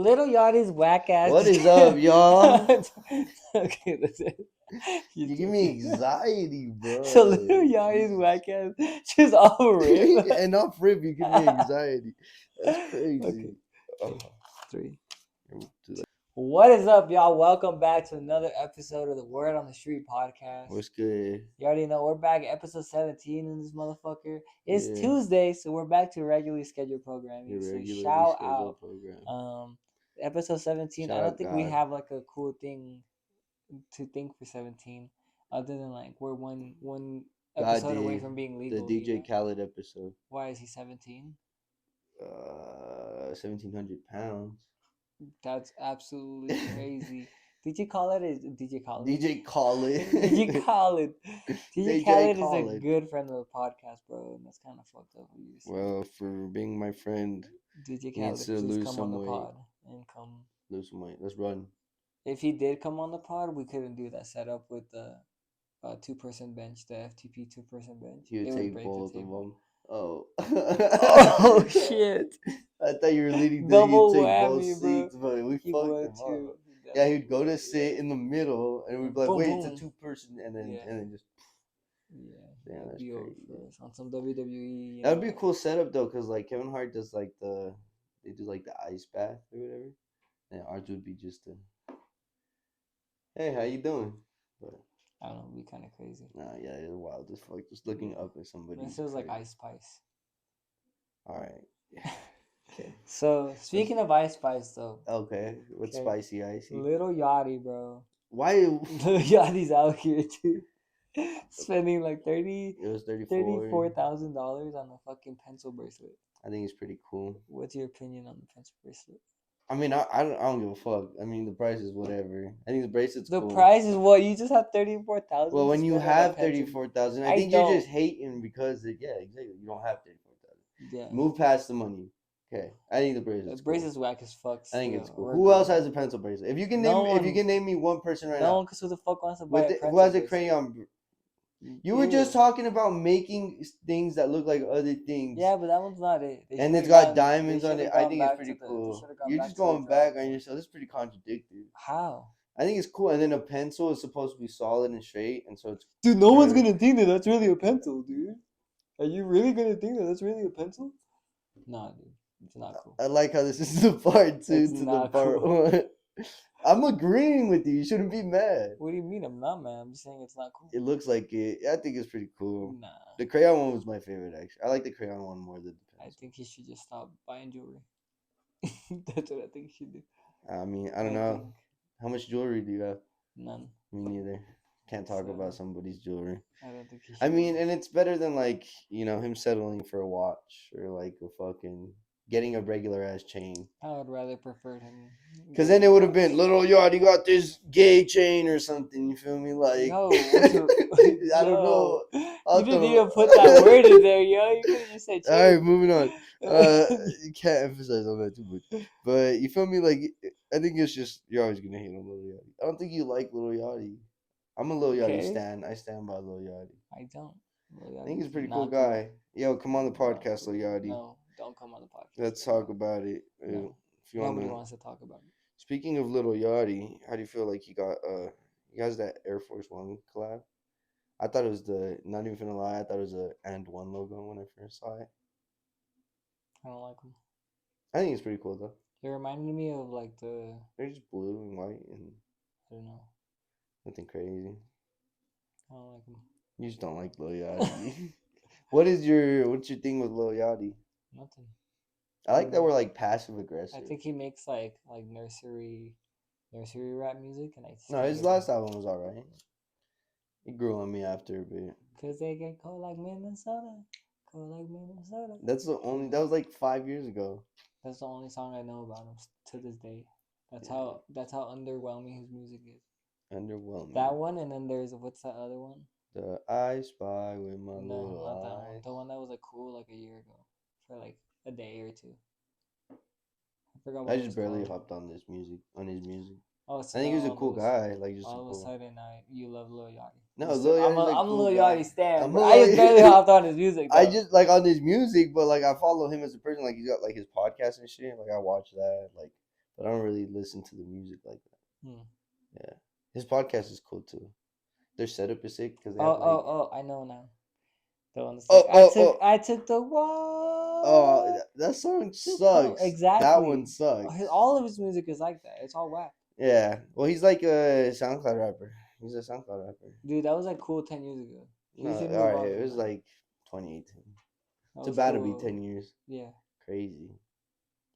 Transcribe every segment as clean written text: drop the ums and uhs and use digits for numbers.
Little Yachty's whack ass. What is up, y'all? Okay, that's it. You give me anxiety, bro. So Little Yachty's whack ass just off rip. And off rip, you give me anxiety. That's crazy. Okay. 3. Oh. What is up, y'all? Welcome back to another episode of the Word on the Street podcast. What's good? You already know we're back at episode 17 in this motherfucker. It's Yeah. Tuesday, so we're back to regularly scheduled programming. So shout out. Program. Episode 17. Shout I don't out think God. we have like a cool thing to think for 17, other than like we're one episode away from being legal. The DJ Khaled episode. Why is he 17? 1,700 pounds. That's absolutely crazy. DJ Khaled is DJ Khaled. DJ Khaled. DJ Khaled. DJ Khaled is a good friend of the podcast, bro, and that's kind of fucked up. Well, for being my friend, DJ Khaled, please come on the pod and come lose some weight. Let's run. If he did come on the pod, we couldn't do that setup with the 2-person bench, the FTP 2-person bench. He would take both of them. Oh. Oh shit! I thought you were leading double take whammy, both seats, but we fucked him up. Yeah, he'd go to sit in the middle, and we'd be like, "Wait, it's a 2-person,person," and then just. Yeah, that's crazy. On some WWE. That would be a cool setup though, cause like Kevin Hart does like they do like the ice bath or whatever, and ours would be just hey, how you doing? But I don't know, it'd be kind of crazy. Nah, yeah, it's wild as fuck. Just looking up at somebody. This feels like Ice Spice. All right. Okay. So speaking of Ice Spice, though. Okay. What's spicy icy? Little Yachty, bro. Why? Little Yachty's out here too, spending like It was $34,000 on a fucking pencil bracelet. I think it's pretty cool. What's your opinion on the pencil bracelet? I mean, I don't give a fuck. I mean, the price is whatever. I think the bracelet's cool. The price is what? You just have 34,000. Well, when you have 34,000, I think you're just hating because exactly. You don't have 34,000. Yeah. Move past the money. Okay, I think the bracelet's cool. Bracelet's whack as fuck. I think it's cool. Who else has a pencil bracelet? If you can name me one person right now. No one, because who the fuck wants to buy a pencil who has a crayon? You were just talking about making things that look like other things. Yeah, but that one's not it. And it's got diamonds on it. I think it's pretty cool. You're just going back on yourself. This is pretty contradictory. How? I think it's cool. And then a pencil is supposed to be solid and straight, and so it's. Dude, no one's gonna think that that's really a pencil, dude. Are you really gonna think that that's really a pencil? Nah, dude, it's not cool. I like how this is the part 2 to the part 1. I'm agreeing with you. You shouldn't be mad. What do you mean? I'm not mad. I'm just saying it's not cool. It looks like it. I think it's pretty cool. Nah. The crayon one was my favorite, actually. I like the crayon one more than the pencil. I think he should just stop buying jewelry. That's what I think he should do. I mean, I don't know. How much jewelry do you have? None. Me neither. Can't talk about somebody's jewelry. I don't think he should. I mean, and it's better than, like, him settling for a watch or, like, a fucking... getting a regular ass chain. I would rather prefer him. Because then it would have been, Little Yachty got this gay chain or something. You feel me? Like, no, I don't know. You didn't even put that word in there, yo. You could have just said chain. All right, moving on. You can't emphasize on that too much. But you feel me? Like, I think it's just, you're always going to hate on Little Yachty. I don't think you like Little Yachty. I'm a Little Yachty stan. I stand by Little Yachty. I don't. I think he's a pretty cool guy. Yo, come on the podcast, Little Yachty. No. Don't come on the podcast. Let's talk about it. No. If you Nobody wants to talk about it. Speaking of Little Yachty, how do you feel like he has that Air Force One collab? I thought it was not even gonna lie, I thought it was a And One logo when I first saw it. I don't like him. I think it's pretty cool though. It reminded me of like they're just blue and white and I don't know. Nothing crazy. I don't like him. You just don't like Lil Yachty. What's your thing with Lil Yachty? Nothing. I like that we're like passive aggressive. I think he makes like nursery rap music, and his last album was alright. It grew on me after a bit. Cause they get cold like Minnesota, cold like Minnesota. That was like 5 years ago. That's the only song I know about him to this day. That's how underwhelming his music is. Underwhelming. That one, and then there's what's that other one? The I Spy with My Little not Eyes. That one. The one that was like cool like a year ago. For like a day or two. I forgot what I just barely hopped on his music. Oh, so I think he was a cool guy. Like just all of a sudden, you love Lil Yachty. No, Lil Yachty. I'm a Lil Yachty stan. I just barely hopped on his music. Though. I just like on his music, but like I follow him as a person. Like he's got like his podcast and shit. Like I watch that. Like but I don't really listen to the music like that. Hmm. Yeah, his podcast is cool too. Their setup is sick because they Oh, have like oh, oh! I know now. The one that's like, oh oh oh I took the oh walk that song to come. sucks. That one Exactly. sucks. All of his music is like that. It's all whack. Yeah, well he's like a SoundCloud rapper. He's a SoundCloud rapper. Dude, that was like cool 10 years ago. No, He should all move right, on it from was that. like 2018. That It's was about to be cool. 10 years. Yeah. Crazy.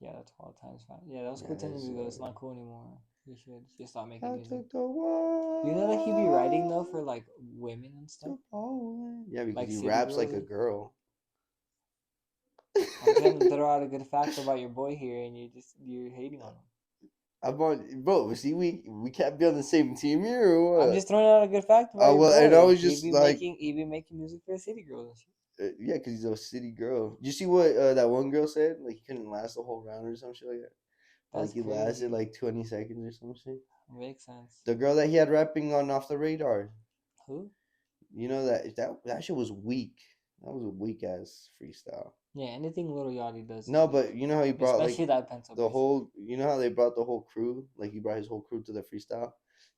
Yeah, that's wild times, fine. Yeah, that was cool Yeah, 10 years ago. It's not cool anymore. You should just stop making I music. took the walk Do you know that he be writing though for like women and stuff? to Poland. Yeah, because Like he city raps like girls? a girl. I'm trying to throw out a good fact about your boy here and you're hating on him. I'm on, bro. See, we can't be on the same team here, or I'm what? just throwing out a good fact about your Well, and I boy. was just like, He be making music for city girls and shit. yeah, because he's a city girl. Did you see what that one girl said? Like he couldn't last the whole round or some shit like that. Like That's he lasted crazy. like 20 seconds or some shit. Makes sense. The girl that he had rapping on Off the Radar. Who? You know that shit was weak. That was a weak ass freestyle. Yeah, anything Little Yachty does is No, weak. but you know how he brought like Especially that pencil the bracelet. whole. You know how they brought the whole crew. Like he brought his whole crew to the freestyle.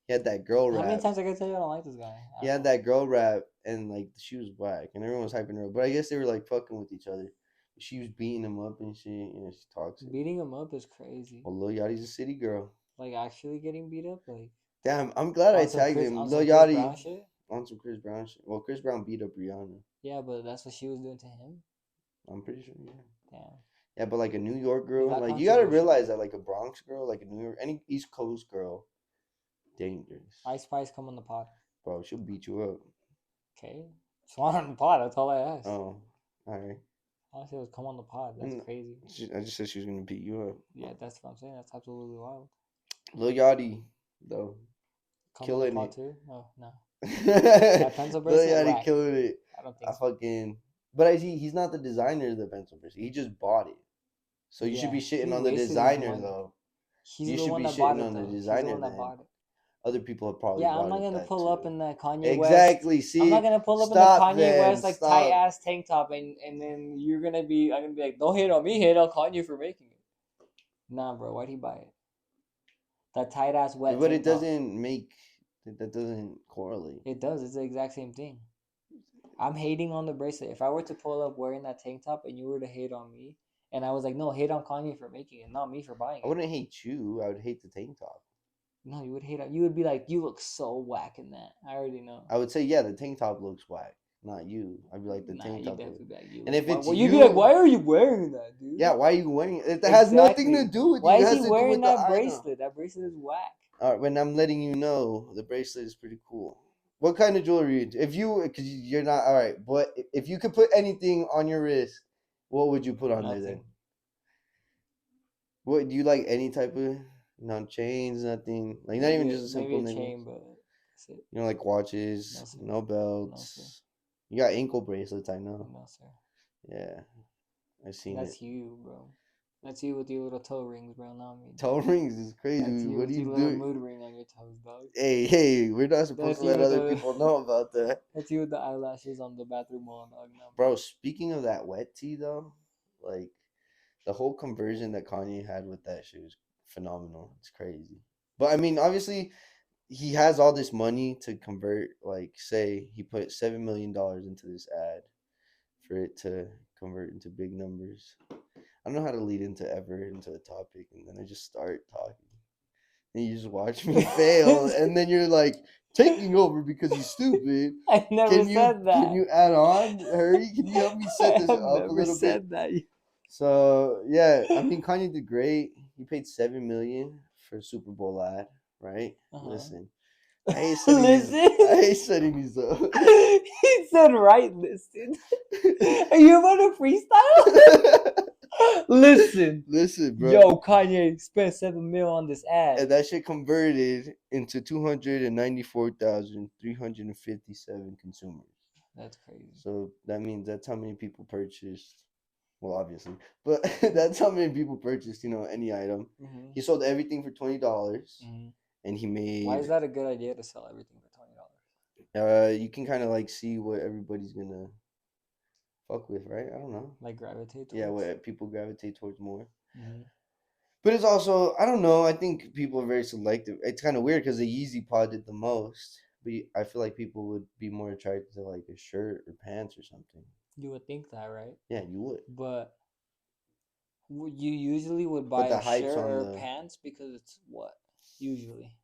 He had that girl How many rap. times I gotta tell you I don't like this guy? He had that girl rap, and like she was whack, and everyone was hyping her up. But I guess they were like fucking with each other. She was beating him up and shit. You know, she's toxic. Beating him up is crazy. Well, Lil Yachty's a city girl. Like actually getting beat up, like Damn, I'm glad I tagged on him. Lil some Chris Brown Yachty shit. on some Chris Brown shit. Well, Chris Brown beat up Rihanna. Yeah, but that's what she was doing to him. I'm pretty sure. Yeah. Damn. Yeah, but like a New York He girl, got like you gotta controversial. realize that like a Bronx girl, like a New York, any East Coast girl, dangerous. Ice Spice, come on the pod. Bro, she'll beat you up. Okay. Swan on the pod. That's all I asked. Oh, all right. All I said was come on the pod. That's crazy. I just said she was gonna beat you up. Yeah, that's what I'm saying. That's absolutely wild. Lil Yachty, though, Come killing on the pod it. too. Oh no. That pencil Lil bracelet, Yachty whack. killing it. I don't think I so. fucking. But I see he's not the designer of the pencil bracelet. He just bought it. So you should be shitting he on the wasted his designer money. though. He's You the should one be that bought shitting it on the though. He's the designer one that then. bought it. Other people have probably Yeah, I'm bought not it gonna that pull too. up in that Kanye West. Exactly. See, I'm not gonna pull up in the stop Kanye then. West like Stop. tight ass tank top, and then I'm gonna be like, don't hate on me, hate on Kanye for making it. Nah, bro, why'd he buy it? That tight ass wet But tank it top. doesn't make. That doesn't correlate. It does. It's the exact same thing. I'm hating on the bracelet. If I were to pull up wearing that tank top and you were to hate on me, and I was like, no, hate on Kanye for making it, not me for buying I it. wouldn't hate you. I would hate the tank top. No, you would hate on. You would be like, you look so whack in that. I already know. I would say, yeah, the tank top looks whack. Not you. I'd be like, the Nah, tank you top. definitely be like, you. And if it's well, you, you'd be like, why are you wearing that, dude? Yeah, why are you wearing it? It has nothing to do with you. Why It is has he to do wearing with the that item. bracelet? That bracelet is whack. All right, when I'm letting you know, the bracelet is pretty cool. What kind of jewelry? If you, because you're not all right, but if you could put anything on your wrist, what would you put on there then? What do you like? Any type of chains, nothing like not even just a simple maybe a necklace. chain, but that's it. You know, like watches, No, sir. no belts. No, sir. You got ankle bracelets, I know. No, sir. Yeah, I've seen That's it. you, bro. That's you with your little toe rings, bro. Not me. Toe rings is crazy. That's you What with are you your little doing? mood ring on your toes, dog. Hey, we're not supposed That's to you let with other the. people know about that. That's you with the eyelashes on the bathroom wall, dog. No, Bro, speaking of that wet tea though, like the whole conversion that Kanye had with that shit was phenomenal. It's crazy. But I mean, obviously, he has all this money to convert. Like, say he put $7 million into this ad for it to convert into big numbers. I don't know how to lead into a topic, and then I just start talking. And you just watch me fail, and then you're like taking over because he's stupid. I never said that. Can you add on? Hurry! Can you help me set this I up a never little said bit? that. So yeah, I mean Kanye did great. He paid $7 million for a Super Bowl ad, right? Listen, I hate setting Listen. I hate setting these up. He said, right, listen. Are you about to freestyle? Listen, bro. Yo, Kanye spent $7 million on this ad. And that shit converted into 294,357 consumers. That's crazy. So that means that's how many people purchased. Well, obviously, but that's how many people purchased. Any item. Mm-hmm. He sold everything for $20, and he made. Why is that a good idea to sell everything for $20? You can kind of like see what everybody's gonna fuck with, right? I don't know. Like gravitate towards? Yeah, what people gravitate towards more. Mm-hmm. But it's also, I don't know. I think people are very selective. It's kind of weird because the Yeezy Pod did the most, but I feel like people would be more attracted to like a shirt or pants or something. You would think that, right? Yeah, you would. But you usually would But buy the a hype's shirt on or the pants because it's what? Usually.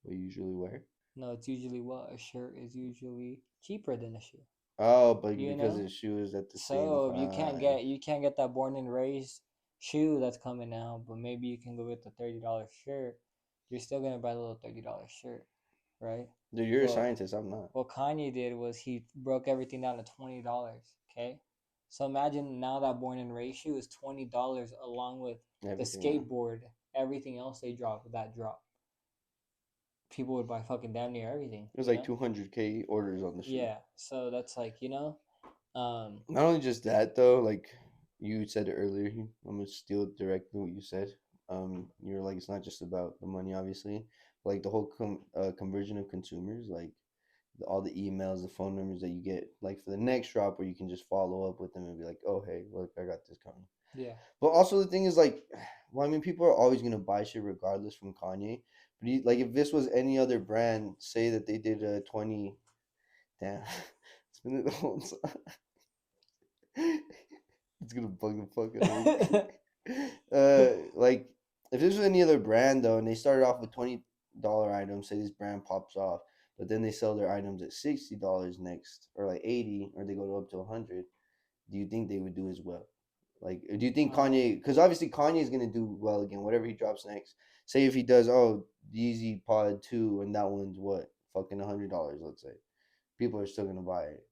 we usually wear. No, it's usually what? A shirt is usually cheaper than a shoe. Oh, but You because know? the shoe is at the same So if price. you can't get that born and raised shoe that's coming out, but maybe you can go get the $30 shirt, you're still gonna buy the little $30 shirt, right? Dude, you're a But scientist. I'm not. what Kanye did was he broke everything down to $20. Okay, so imagine now that born and raised shoe is $20 along with the Everything else. skateboard, everything else they drop that drop. People would buy fucking damn near everything, It was you like know? 200K orders on the shoe. Yeah. So that's like um, Not only just that though, like you said it earlier, I'm gonna steal directly what you said. You're like it's not just about the money, obviously, but like the whole conversion of consumers, like all the emails, the phone numbers that you get, like for the next drop, where you can just follow up with them and be like, oh hey, look, I got this coming. yeah. But also the thing is like, well, I mean, people are always gonna buy shit regardless from Kanye. But like, if this was any other brand, say that they did a 20, damn, it's been the whole it's gonna bug the fuck out of me. Like if this was any other brand though, and they started off with $20 items, say this brand pops off, but then they sell their items at $60 next, or like 80, or they go to up to 100. Do you think they would do as well? Like, do you think um, Kanye? Because obviously Kanye is gonna do well again, whatever he drops next. Say if he does, oh, Yeezy Pod 2, and that one's what, fucking $100, let's say. People are still gonna buy it,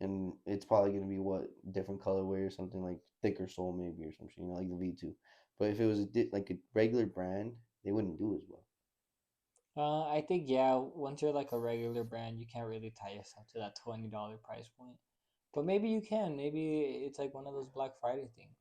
and it's probably gonna be what, different colorway or something, like thicker sole maybe or something, like the V2. But if it was like a regular brand, they wouldn't do as well. I think yeah. Once you're like a regular brand, you can't really tie yourself to that $20 price point. But maybe you can. Maybe it's like one of those Black Friday things.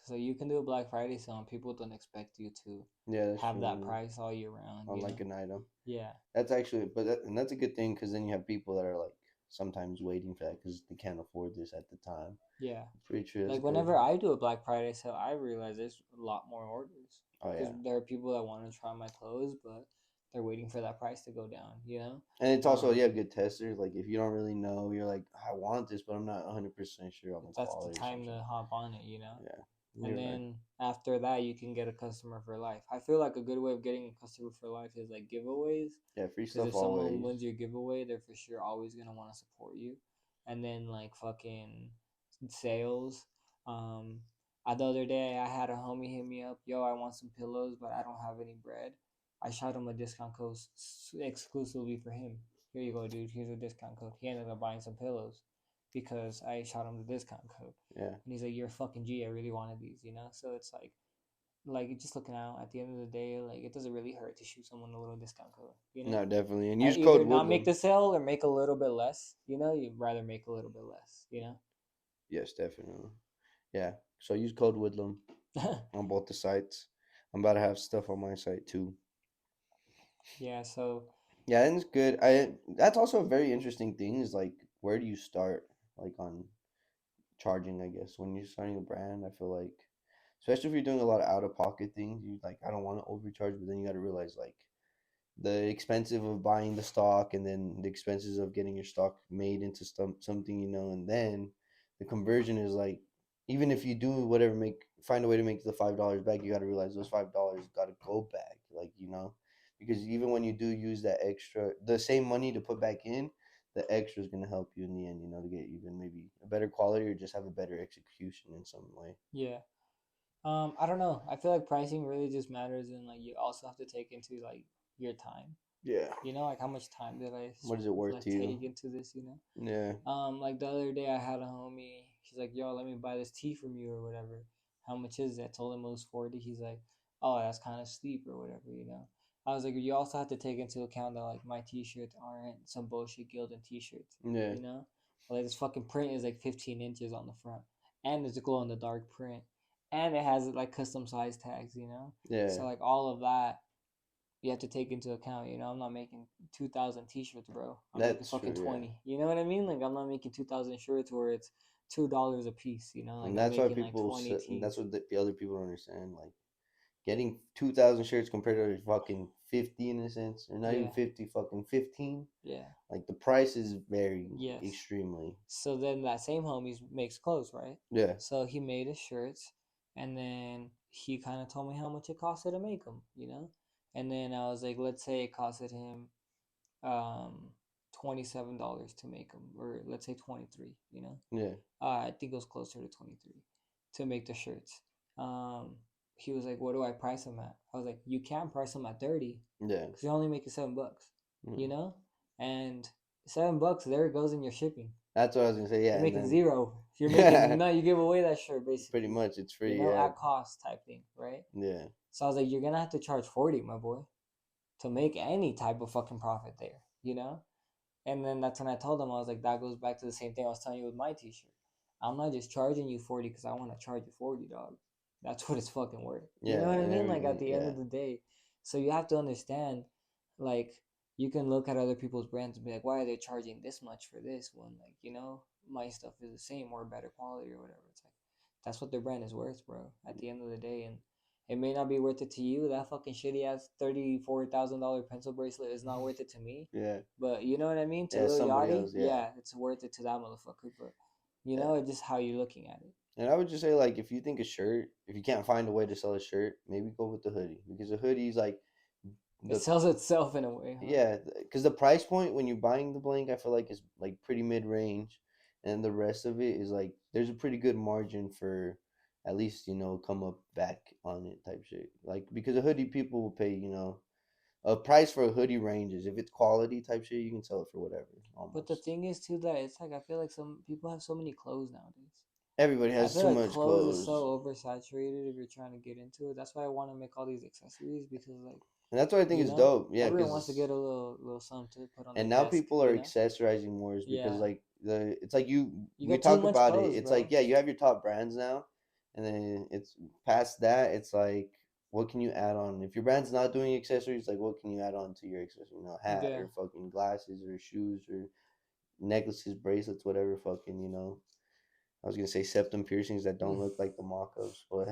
So you can do a Black Friday sale, and people don't expect you to Yeah, that's have that true. price all year round. On like an item, Yeah, that's actually, and that's a good thing because then you have people that are like sometimes waiting for that because they can't afford this at the time. yeah. It's pretty true. That's Like good. whenever I do a Black Friday sale, I realize there's a lot more orders Oh because yeah. there are people that want to try my clothes, but they're waiting for that price to go down. And it's also, you Um, have good testers. Like if you don't really know, you're like, I want this, but I'm not 100% sure on the that's the quality or time something. to hop on it. Yeah, And you're right. then after that, you can get a customer for life. I feel like a good way of getting a customer for life is like giveaways. Yeah, free Because stuff if someone always. wins your giveaway, they're for sure always gonna want to support you. And then like fucking sales. Um, the other day I had a homie hit me up. Yo, I want some pillows, but I don't have any bread. I shot him a discount code exclusively for him. Here you go, dude. Here's a discount code. He ended up buying some pillows because I shot him the discount code. Yeah. And he's like, "You're a fucking G. I really wanted these." So it's like just looking out. At the end of the day, like it doesn't really hurt to shoot someone a little discount code. No, definitely. And I use code either not make Woodlum. the sale or make a little bit less. You'd rather make a little bit less. Yes, definitely. Yeah. So use code Woodlum on both the sites. I'm about to have stuff on my site too. Yeah. So Yeah, and it's good. I That's also a very interesting thing is like, where do you start, like on charging, I guess, when you're starting a brand. I feel like, especially if you're doing a lot of out of pocket things, you like, I don't want to overcharge, but then you got to realize like the expensive of buying the stock, and then the expenses of getting your stock made into something, and then the conversion is like, even if you do whatever, make find a way to make the $5 back, you got to realize those $5 got to go back, like, because even when you do use that extra, the same money to put back in, the extra is going to help you in the end, to get even maybe a better quality or just have a better execution in some way. yeah. I don't know. I feel like pricing really just matters, and like you also have to take into like your time. Yeah. Like how much time did I What is it worth like to you? take into this? Yeah. Like the other day I had a homie. She's like, "Yo, let me buy this tea from you or whatever. How much is it?" I told him it was 40. He's like, "Oh, that's kind of steep or whatever. I was like, "You also have to take into account that like my t-shirts aren't some bullshit Gildan t-shirts. Yeah. You know, like this fucking print is like 15 inches on the front, and there's a glow in the dark print, and it has like custom size tags. Yeah. So like all of that." You have to take into account. I'm not making 2,000 t-shirts, bro. I'm making That's fucking true. Yeah. 20. You know what I mean? Like I'm not making 2,000 shirts where it's $2 a piece. Like And I'm that's why making like people. 20 That's tees. what the other people don't understand. Like getting 2,000 shirts compared to fucking 50 in a sense, or not even Yeah, 50, fucking 15. yeah, Like the prices vary yes. extremely. So then that same homie makes clothes, right? Yeah, So he made his shirts, and then he kind of told me how much it costed to make them. And then I was like, let's say it costed him um $27 to make them, or let's say 23. yeah, I think it was closer to 23 to make the shirts. Um, he was like, "What do I price them at?" I was like, "You can't price them at 30 yeah. because you're only making $7, you Mm. know, and $7 there it goes in your shipping. That's what I was gonna say. Yeah, You're and making then zero. You're making no. You give away that shirt pretty basically, much it's free. Yeah, at cost type thing, right?" yeah, So I was like, "You're gonna have to charge 40, my boy, to make any type of fucking profit there." And then that's when I told him, I was like, that goes back to the same thing I was telling you with my t-shirt. I'm not just charging you 40 because I want to charge you 40, dog. That's what it's fucking worth. You know yeah, what I and mean? Like at everything. the end Yeah, of the day. So you have to understand, like, you can look at other people's brands and be like, why are they charging this much for this one? Like, my stuff is the same or better quality or whatever. It's like, that's what their brand is worth, bro, at the end of the day. And it may not be worth it to you. That fucking shitty ass $34,000 pencil bracelet is not worth it to me. yeah, But you know what I mean? To yeah. Lil Somebody Yachty, else. Yeah, yeah, it's worth it to that motherfucker. But yeah. it's just how you're looking at it. And I would just say, like, if you think a shirt, if you can't find a way to sell a shirt, maybe go with the hoodie because the hoodie's like It the sells itself in a way, huh? yeah, because the price point when you're buying the blank, I feel like is like pretty mid range, and the rest of it is like there's a pretty good margin for at least come up back on it type shit. Like because a hoodie people will pay a price for a hoodie ranges. If it's quality type shit, you can sell it for whatever But the almost. thing is too that it's like I feel like some people have so many clothes nowadays. Everybody I has feel too like much clothes is clothes. so oversaturated if you're trying to get into it. That's why I want to make all these accessories because like And that's what I think you is know dope. Yeah, everyone wants to because get a little something to put on their and now desk. people are accessorizing more is because Yeah, like it's like you we got too talked much about it. clothes, It's bro. like yeah, you have your top brands now, and then it's past that. It's like what can you add on? If your brand's not doing accessories, like what can you add on to your accessory? Hat Yeah. or fucking glasses or shoes or necklaces, bracelets, whatever. Fucking I was gonna say septum piercings that don't look like the mock-ups, but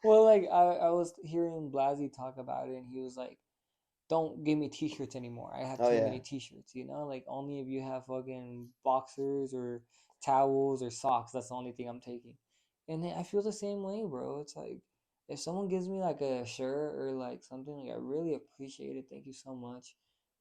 Well, like I was hearing Blasey talk about it, and he was like, "Don't give me T-shirts anymore. I have oh too yeah, many T-shirts. Like only if you have fucking boxers or towels or socks. That's the only thing I'm taking." And then I feel the same way, bro. It's like if someone gives me like a shirt or like something, like I really appreciate it. Thank you so much.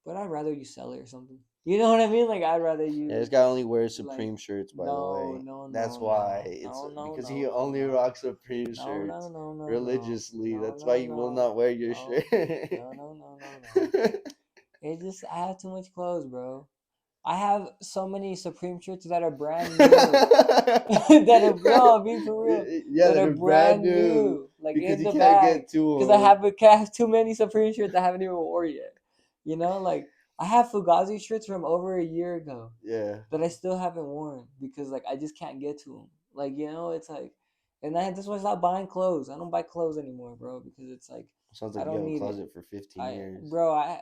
But I'd rather you sell it or something. You know what I mean? Like I'd rather yeah. This you guy only wears like Supreme shirts, by the no, way. no, That's no, why no, it's no, no, because no, he no, only no. rocks Supreme No, no, shirts no, no, no. religiously. No, That's why no, you will no. not wear your No. shirt. No, no, no, no, no. It just I have too much clothes, bro. I have so many Supreme shirts that are brand new. That are no, being for real. Yeah, That that are are brand brand new new. Like because in you the can't bag. get to Because I them. have too many Supreme shirts I haven't even wore yet. Like I have Fugazi shirts from over a year ago Yeah, that I still haven't worn because like I just can't get to them. Like it's like, and that's why I stopped buying clothes. I don't buy clothes anymore, bro, because it's like sounds I like you don't have a need it. closet for 15 years.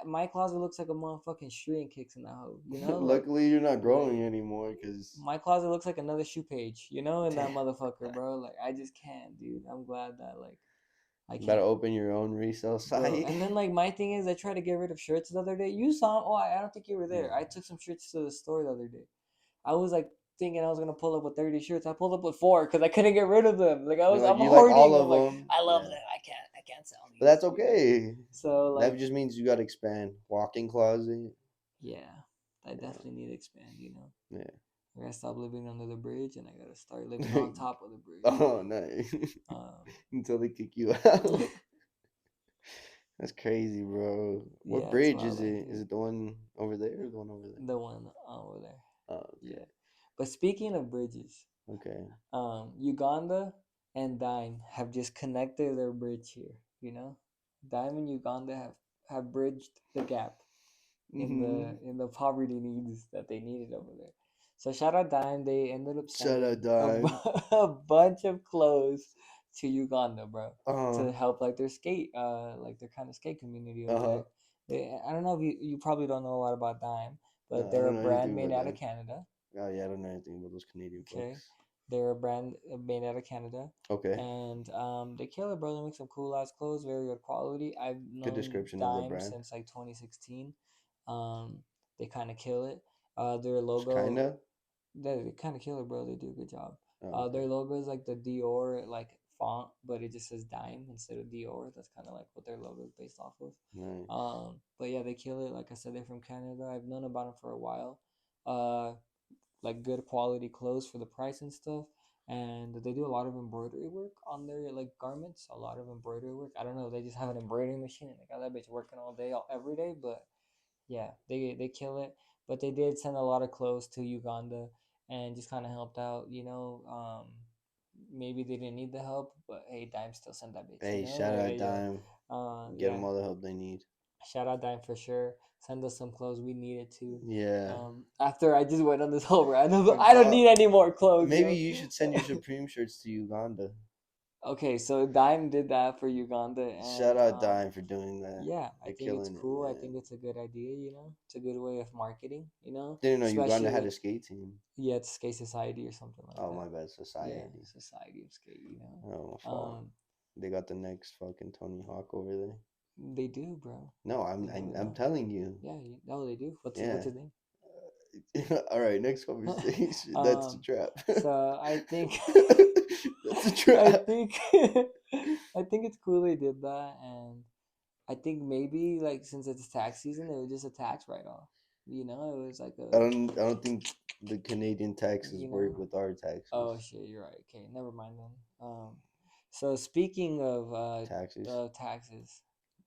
My closet looks like a motherfucking street and kicks in that hoe. Luckily, you're not Like growing anymore because my closet looks like another shoe page. In that motherfucker, bro. Like I just can't, dude. I'm glad that like I you better can't, open your own resale bro. site. And then like my thing is, I tried to get rid of shirts the other day. You saw? Oh, I don't think you were there. No. I took some shirts to the store the other day. I was like thinking I was gonna pull up with 30 shirts. I pulled up with 4 because I couldn't get rid of them. Like You're like I'm you like all hoarding. I'm of like them. I love Yeah, them. I can't sell but these. that's okay. So That like just means you got to expand walk-in closet. yeah, I definitely need to expand. Yeah. I gotta stop living under the bridge and I gotta start living on top of the bridge. Oh, nice. Um, Until they kick you out. That's crazy, bro. What yeah, that's bridge why I is like it? Is it. it the one over there or the one over there? The one over there. Oh, Yeah. okay. But speaking of bridges, Okay. Uganda and Dime have just connected their bridge here. Dime and Uganda have bridged the gap in Mm-hmm. the poverty needs that they needed over there. So shout out Dime. They ended up Shout out sending Dime. a bunch of clothes to Uganda, bro, Uh-huh. to help like their skate, like their kind of skate community over Uh-huh. there. I don't know if you probably don't know a lot about Dime, No, but I they're a don't know brand anything made about out of them. Canada. Oh yeah, I don't know anything about those Canadian Okay, fucks. they're a brand made out of Canada, Okay, and they kill it, bro. They make some cool ass clothes, very good quality. I've good known description of the Dime brand. since like 2016. Um, they kind of kill it. Their Just logo, kinda. they kind of kill it, bro. They do a good job. Oh, okay. Their logo is like the Dior like font, but it just says Dime instead of Dior. That's kind of like what their logo is based off of. Nice. But yeah, they kill it. Like I said, they're from Canada. I've known about them for a while. Uh, like good quality clothes for the price and stuff. And they do a lot of embroidery work on their like garments. A lot of embroidery work. I don't know. They just have an embroidery machine and they got that bitch working all day, every day. But yeah, they kill it. But they did send a lot of clothes to Uganda and just kind of helped out. Maybe they didn't need the help, but hey, Dime still sent that bitch. Hey, shout Yeah, out yeah. Dime. Get Yeah. them all the help they need. Shout out Dime for sure. Send us some clothes. We need it too. Yeah. After I just went on this whole rant of I don't need any more clothes, Maybe yo. you should send your Supreme shirts to Uganda. Okay, so Dime did that for Uganda, Shout and out Dime for doing that. yeah, I They're think it's killing it, cool. I man. think it's a good idea. It's a good way of marketing. Didn't know Uganda had Especially a skate team. yeah, it's skate society or something like Oh that. my bad, Yeah, society. society of skate. Oh my fault. Um, They got the next fucking Tony Hawk over there. they do, bro. No, You never I'm know. telling you. Yeah, no, they do. What's Yeah. his name? All right, next conversation. That's the um, trap. so I think That's a I trap. think I think it's cool they did that, and I think maybe like since it's tax season, it was just a tax write off. It was like a I don't think the Canadian taxes you work know. with our taxes. Oh shit, you're right. Okay, never mind then. So speaking of Taxes. the taxes,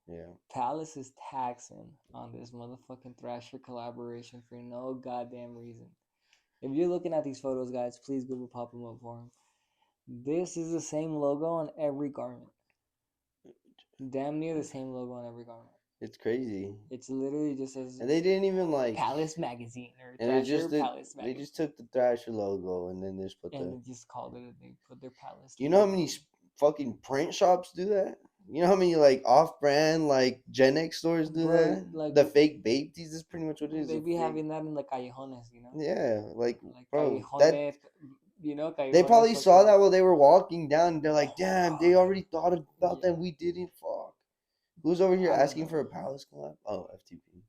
Yeah. Palace is taxing on this motherfucking Thrasher collaboration for no goddamn reason. If you're looking at these photos, guys, please Google pop them up for them. This is the same logo on every garment. Damn near the same logo on every garment. It's crazy. It's literally just as And they didn't even like Palace Magazine or and it Thrasher just did Palace they just Magazine, took the Thrasher logo and then they just put and the they just called it. They put their Palace you know how many logo. fucking print shops do that? You know how many like off-brand like Gen X stores do Bro, that? like The fake babe tees is pretty much what it is. they A be fake, having that in the callejones. yeah. Like, Like bro, that callejones, they callejones probably saw fucking. that while they were walking down. And they're like, Oh damn, they god, already thought about that. yeah. We didn't. Fuck. Who's over here I don't asking for know. a Palace collab? Oh, FTP.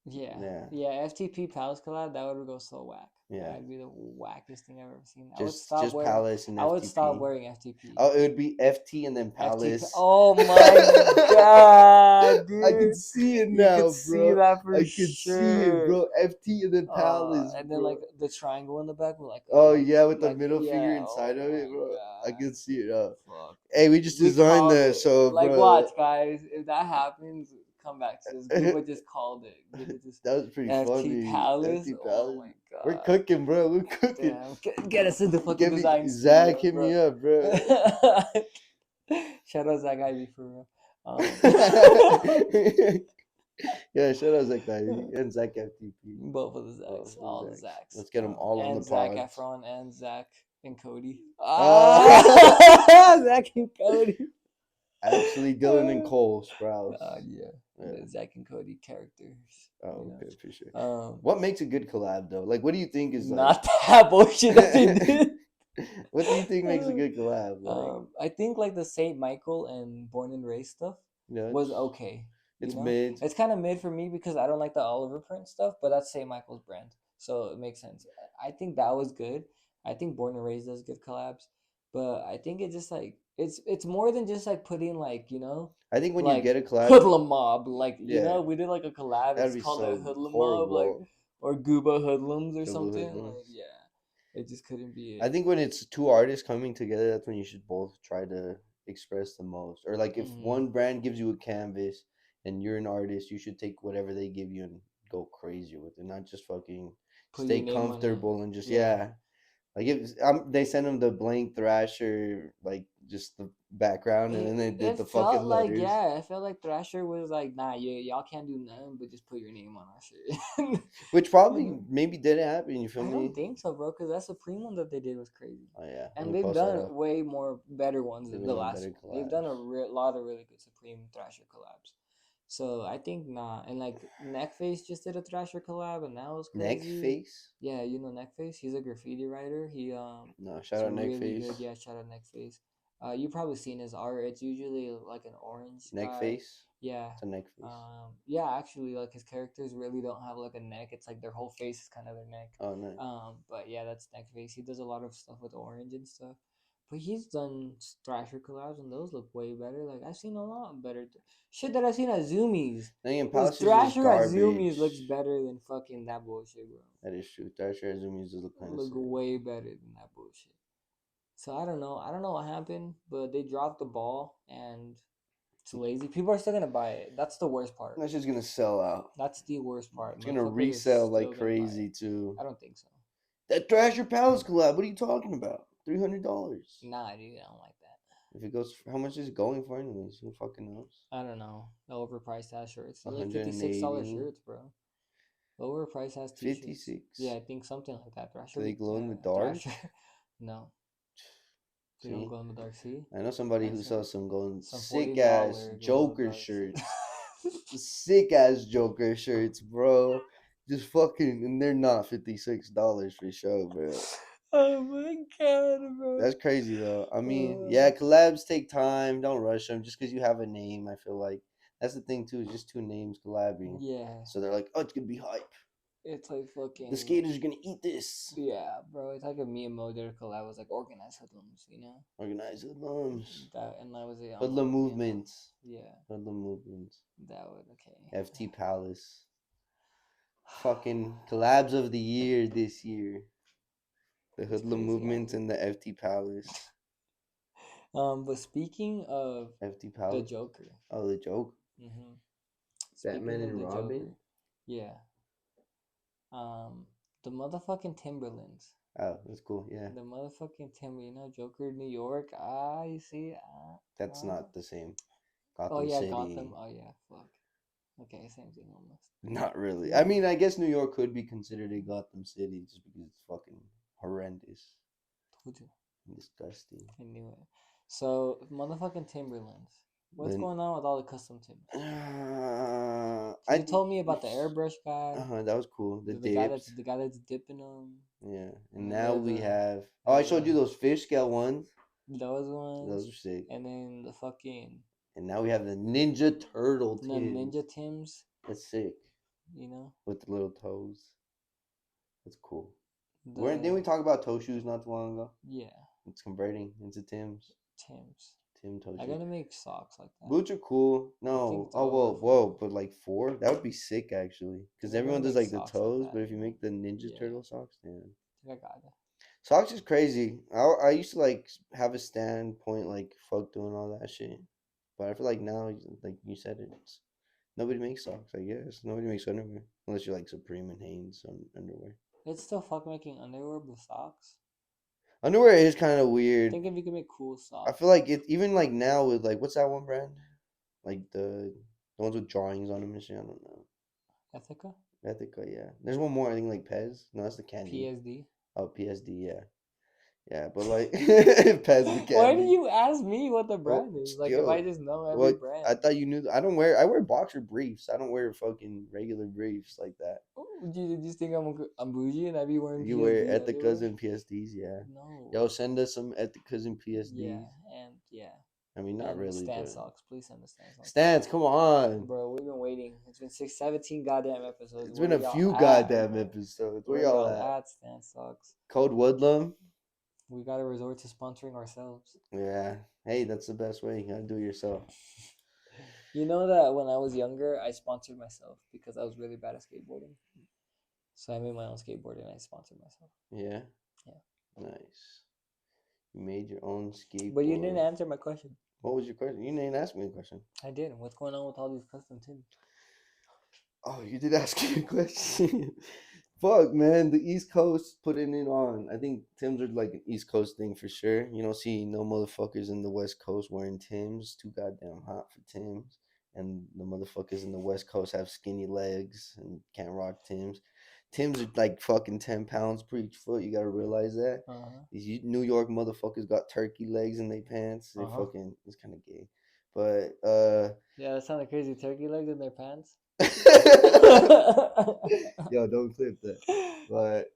Yeah, Yeah, yeah. FTP Palace collab that would go so whack. yeah. That'd be the wackest thing I've ever seen. Just Palace and I would stop FTP. wearing FTP. Oh, it would be FT and then FTP. Palace. Oh my god, I can dude! see it You could now, see bro. that for I can see it, sure. bro. FT and then Palace, And then bro. like the triangle in the back with Oh yeah, with the like middle finger yeah. inside of Oh it, my bro. I god. can see it. Fuck. Hey, we just We designed called that, it. so Like, bro. watch, guys. If that happens, come back to this. Gooba just called it. Gooba just That was pretty FT funny. Palace. FT Oh Palace. my We're god. cooking, bro. We're cooking. Damn. Get us in the fucking Get me design Zach. studio, Hit bro. me up, bro. Shout out Zach Ivy for real. Yeah, shout out Zach Ivy and Zach FTP. Both of the Oh, Zacks. for All the Zachs. Zacks. Let's get them all on the And Zach pods. Efron and Zach and Cody. Uh, Zach and Cody. actually, Dylan and Cole Sprouse. Yeah, Yeah. the Zack and Cody characters. Oh, okay, for sure. Um, What makes a good collab though? Like, what do you think is like? not that bullshit that they did. What do you think makes a good collab? Like, I think like the Saint Michael and Born and Raised stuff you know, was okay. it's mid. It's kind of mid for me because I don't like the Oliver print stuff, but that's Saint Michael's brand, so it makes sense. I think that was good. I think Born and Raised does good collabs, but I think it's just like it's more than just like putting like I think when you like get a collab, Hoodlm Mob, like yeah, we did like a collab. that'd It's be called a so Hoodlm Mob, like horrible. or Gooba Hoodlums or Double something. Like hoodlums. yeah, it just couldn't be I it. think when it's two artists coming together, that's when you should both try to express the most. Or like if Mm-hmm. one brand gives you a canvas and you're an artist, you should take whatever they give you and go crazy with it, not just fucking Put stay your name on it. comfortable and just Yeah. yeah. Like if they sent him the blank Thrasher, like just the background, and then they did It the felt fucking like letters, yeah, it felt like Thrasher was like nah, y'all can't do nothing but just put your name on our shit. which probably maybe didn't happen. You feel I don't me? think so, bro, because that Supreme one that they did was crazy. Oh yeah, let And me they've post that done up. way more better ones They've than been the doing last better one. They've done collabs. a lot of really good Supreme Thrasher collabs. So I think not. And like Neckface just did a Thrasher collab, and that was Neck crazy. face. Yeah, you know Neckface. He's a graffiti writer. No, It's shout out neck really good. face. Yeah, shout out Neckface. You probably seen his art. It's usually like an orange Neck guy. face. Yeah. It's a neck face. Yeah, actually, like his characters really don't have like a neck. It's like their whole face is kind of their neck. Oh, nice. But yeah, that's Neckface. He does a lot of stuff with orange and stuff. But he's done Thrasher collabs, and those look way better. Like I've seen a lot better shit that I've seen at Zoomies. Dang, This Palace is just Thrasher at Zoomies garbage. looks better than fucking that bullshit, bro. That is true. Thrasher Azumi's look kind of Look sick. way better than that bullshit. So I don't know. I don't know what happened, but they dropped the ball and it's lazy. People are still gonna buy it. That's the worst part. That's just gonna sell out. That's the worst part. It's gonna Motherfuckers are resell like still gonna buy crazy it. too. I don't think so. That Thrasher Palace collab. What are you talking about? $300. Nah, dude, I don't like that. If it goes, how much is it going for anyways? Who fucking knows? I don't know. The overpriced ass shirts. They're like 180. $56 shirts, bro. The overpriced ass t-shirts. 56. Yeah, I think something like that. Thrasher. Do they glow in the dark? No. They See? don't glow in the dark. See? I know somebody who Nice, sells some golden some sick $40 ass glow in the Joker dark. shirts. Sick ass Joker shirts, bro. Just fucking, and they're not $56 for sure, bro. Oh my god, bro. That's crazy though. I mean, yeah, collabs take time. Don't rush them. Just because you have a name, I feel like that's the thing too. Is just two names collabing. Yeah. So they're like, oh, it's gonna be hype. It's like fucking. The skaters are gonna eat this. Yeah, bro. It's like a me and Mo did a collab. Was like organized hoodlums, you know. Organized hoodlums. That and that was it. Hoodlum movements. Yeah. Hoodlum movements. That would okay. FT Palace. Fucking collabs of the year this year. The Hoodlum movements and the FT Palace. But speaking of FT Palace. the Joker. Oh, the Joker. Mm-hmm. Batman and Robin. Joker, yeah. The motherfucking Timberlands. Oh, that's cool. Yeah. The motherfucking Timber, you know, Joker, New York. You see. That's not the same. Gotham City. Gotham. Oh yeah, fuck. Okay, same thing almost. Not really. I mean, I guess New York could be considered a Gotham City just because it's fucking horrendous. Told you. Disgusting. I knew it. So, motherfucking Timberlands. What's going on with all the custom timbs? You told me about the airbrush guy. That was cool. The guy that's dipping them. Yeah, and now we have. Oh, I showed you those fish scale ones. Those ones. Those are sick. And then the fucking. And now we have the Ninja Turtle Tims. The Ninja Tims. That's sick. You know. With the little toes. That's cool. Didn't we talk about toe shoes not too long ago? Yeah. It's converting into Tims. Tim toe shoes. I gotta make socks like that. Boots are cool. No. Oh, whoa. But like 4? That would be sick, actually. Because everyone does like the toes. Like but if you make the Ninja Turtle socks, yeah. I got it. Socks is crazy. I used to like have a standpoint like fuck doing all that shit. But I feel like now, like you said, it's nobody makes socks. I guess nobody makes underwear unless you're like Supreme and Hanes on underwear. It's still fuck making underwear with socks. Underwear is kind of weird. Think if you can make cool socks. I feel like it even like now with like what's that one brand? Like the ones with drawings on them and shit. I don't know. Ethica, yeah. There's one more. I think like Pez. No, that's the candy. PSD. Oh, PSD, yeah. Yeah, but like Pez the candy. Why do you ask me what the brand is? Like if I just know every brand. I thought you knew. I wear boxer briefs. I don't wear fucking regular briefs like that. You just think I'm bougie and I be wearing. You wear Ethicas and PSDs, yeah. No. Yo, send us some Ethicas and PSDs. Yeah, and yeah. I mean, not really. Stan socks, please send us Stan socks. Stans, come on, bro. We've been waiting. It's been 17 goddamn episodes. It's been a few goddamn episodes. Where y'all at? Stan socks. Code Hoodlm. We gotta resort to sponsoring ourselves. Yeah. Hey, that's the best way. You gotta do it yourself. You know that when I was younger, I sponsored myself because I was really bad at skateboarding. So I made my own skateboard and I sponsored myself. Yeah? Yeah. Nice. You made your own skateboard. But you didn't answer my question. What was your question? You didn't ask me a question. I did. What's going on with all these custom tims? Oh, you did ask me a question. Fuck, man. The East Coast putting it on. I think Tims are like an East Coast thing for sure. You don't see no motherfuckers in the West Coast wearing Tims. Too goddamn hot for Tims. And the motherfuckers in the West Coast have skinny legs and can't rock Tims. Tims are like fucking 10 pounds per each foot. You gotta realize that. These New York motherfuckers got turkey legs in their pants. They fucking, it's kind of gay. But Yeah, that sounded crazy. Turkey legs in their pants. Yo, don't clip that. But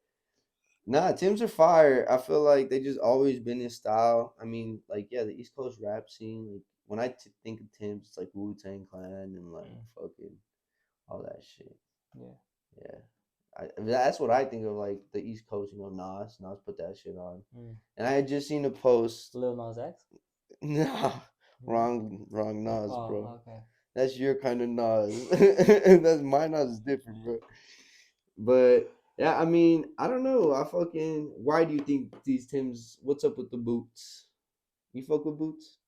nah, Tim's are fire. I feel like they just always been in style. I mean, like yeah, the East Coast rap scene. Like when I think of Tim's, it's like Wu-Tang Clan and like fucking all that shit. Yeah. Yeah. That's what I think of like the East Coast, Nas put that shit on. And I had just seen a post. Lil Nas X? Nah, wrong Nas, bro. Oh, okay. That's your kind of Nas. That's my Nas is different, bro. But yeah, I mean, I don't know. Why do you think these Tims? What's up with the boots? You fuck with boots?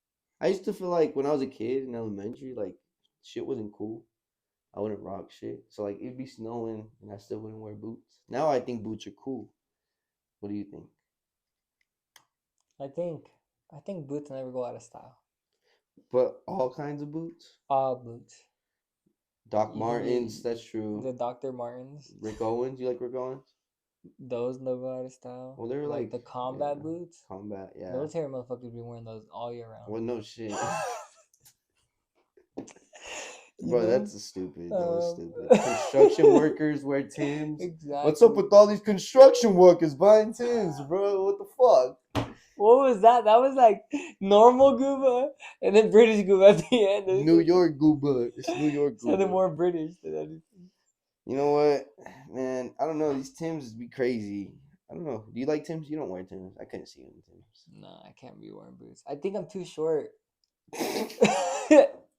I used to feel like when I was a kid in elementary, like shit wasn't cool. I wouldn't rock shit. So like it'd be snowing and I still wouldn't wear boots. Now I think boots are cool. What do you think? I think boots never go out of style. But all kinds of boots. All boots. Doc Martens, that's true. The Dr. Martens. Rick Owens, you like Rick Owens? Those never go out of style. Well, they're like the combat boots. Combat, yeah. Military motherfuckers be wearing those all year round. Well, no shit. Bro, that's stupid. That was stupid. Construction workers wear Tims. Exactly. What's up with all these construction workers buying Tims, bro? What the fuck? What was that? That was like normal Gooba and then British Gooba at the end. New York Gooba. It's New York Gooba. Sounded more British than anything. You know what, man? I don't know. These Tims be crazy. I don't know. Do you like Tims? You don't wear Tims. I couldn't see you in Tims. No, I can't be wearing boots. I think I'm too short.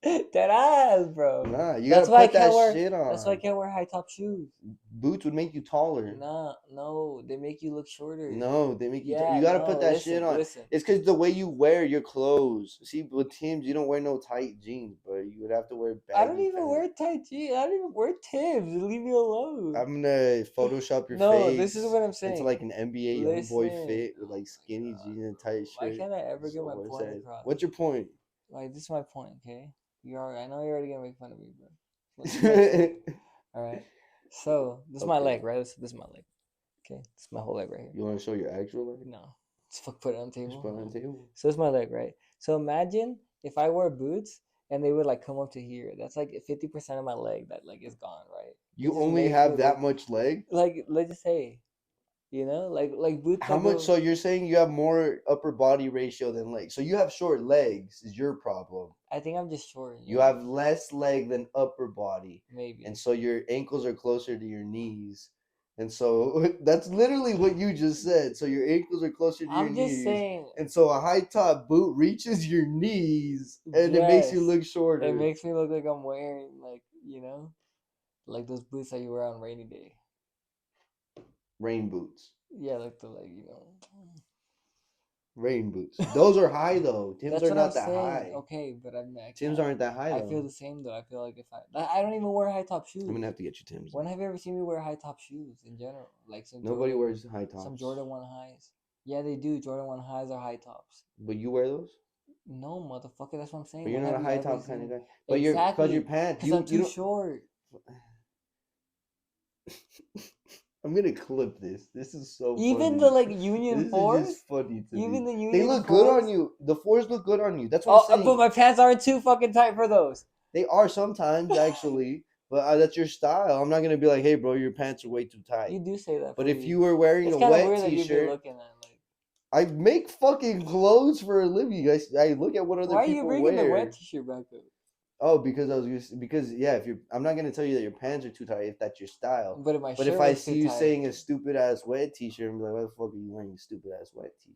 Dead ass, bro. Nah, you gotta put that shit on. That's why I can't wear high top shoes. Boots would make you taller. Nah, no, they make you look shorter. No, they make you. You gotta put that shit on. Listen. It's because the way you wear your clothes. See, with Tims, you don't wear no tight jeans, but you would have to wear. I don't even wear tight jeans. I don't even wear Tims. Leave me alone. I'm gonna Photoshop your face. No, this is what I'm saying. It's like an NBA young boy fit with like skinny jeans and tight shirt. Why can't I ever get my point across? What's your point? Like, this is my point, okay? I know you're already gonna make fun of me, bro. All right. So this is my leg, right? This is my leg. Okay, this is my whole leg right here. You want to show your actual leg? No, just put it on the table. Just put it on the table. So it's my leg, right? So imagine if I wore boots and they would like come up to here. That's like 50% of my leg that like is gone, right? You only have that much leg? Like, let's just say. Like boots. How much? So you're saying you have more upper body ratio than legs. So you have short legs is your problem. I think I'm just short. You have less leg than upper body. Maybe. And so your ankles are closer to your knees. And so that's literally what you just said. So your ankles are closer to your knees. I'm just saying. And so a high top boot reaches your knees and it makes you look shorter. It makes me look like I'm wearing like those boots that you wear on rainy day. Rain boots. Yeah, rain boots. Those are high though. Tims are not that high. Okay, but Tims aren't that high though. I feel the same though. I feel like if I don't even wear high top shoes. I'm gonna have to get you Tims. When have you ever seen me wear high top shoes in general? Like nobody wears high tops. Some Jordan 1 highs. Yeah, they do. Jordan 1 highs are high tops. But you wear those? No, motherfucker. That's what I'm saying. But you're not a high top kind of guy. But because your pants. Because I'm too short. I'm gonna clip this. This is so even funny. the Union 4s. This is funny to even me. The Union they look 4s? Good on you. The 4s look good on you. That's what I'm saying. But my pants aren't too fucking tight for those. They are sometimes actually, but that's your style. I'm not gonna be like, hey, bro, your pants are way too tight. You do say that. But if you were wearing a wet T-shirt, I make fucking clothes for a living. I look at what other people wear. Why are you bringing the wet T-shirt back up? Oh, because I'm not gonna tell you that your pants are too tight if that's your style. But if I see you saying a stupid ass wet T-shirt, I'm like, why the fuck are you wearing a stupid ass wet T-shirt?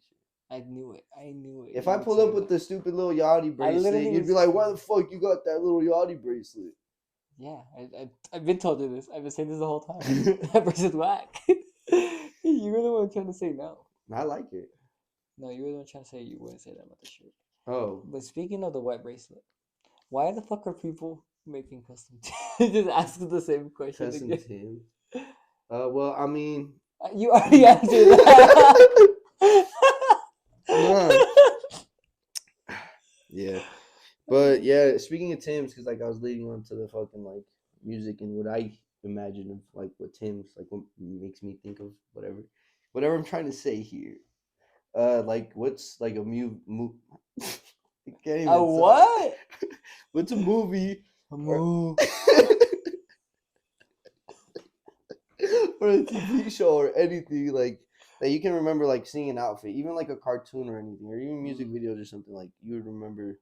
I knew it. If I pulled up with the stupid little yachty bracelet, you'd be like, why the fuck you got that little yachty bracelet? Yeah, I've been told you this. I've been saying this the whole time. That bracelet's whack. You really want to try to say no? I like it. No, you really want to try to say you wouldn't say that about the shirt. Oh. But speaking of the wet bracelet. Why the fuck are people making custom Tims? Just ask the same question custom again. Tims? Well, I mean... You already answered that. Yeah. But, yeah, speaking of Tims, because, I was leading on to the fucking, music and what I imagine of, what Tims, what makes me think of whatever I'm trying to say here. What's, a what? What's a movie A or moo. or a TV show or anything like that you can remember like seeing an outfit, even like a cartoon or anything, or even music videos or something like you would remember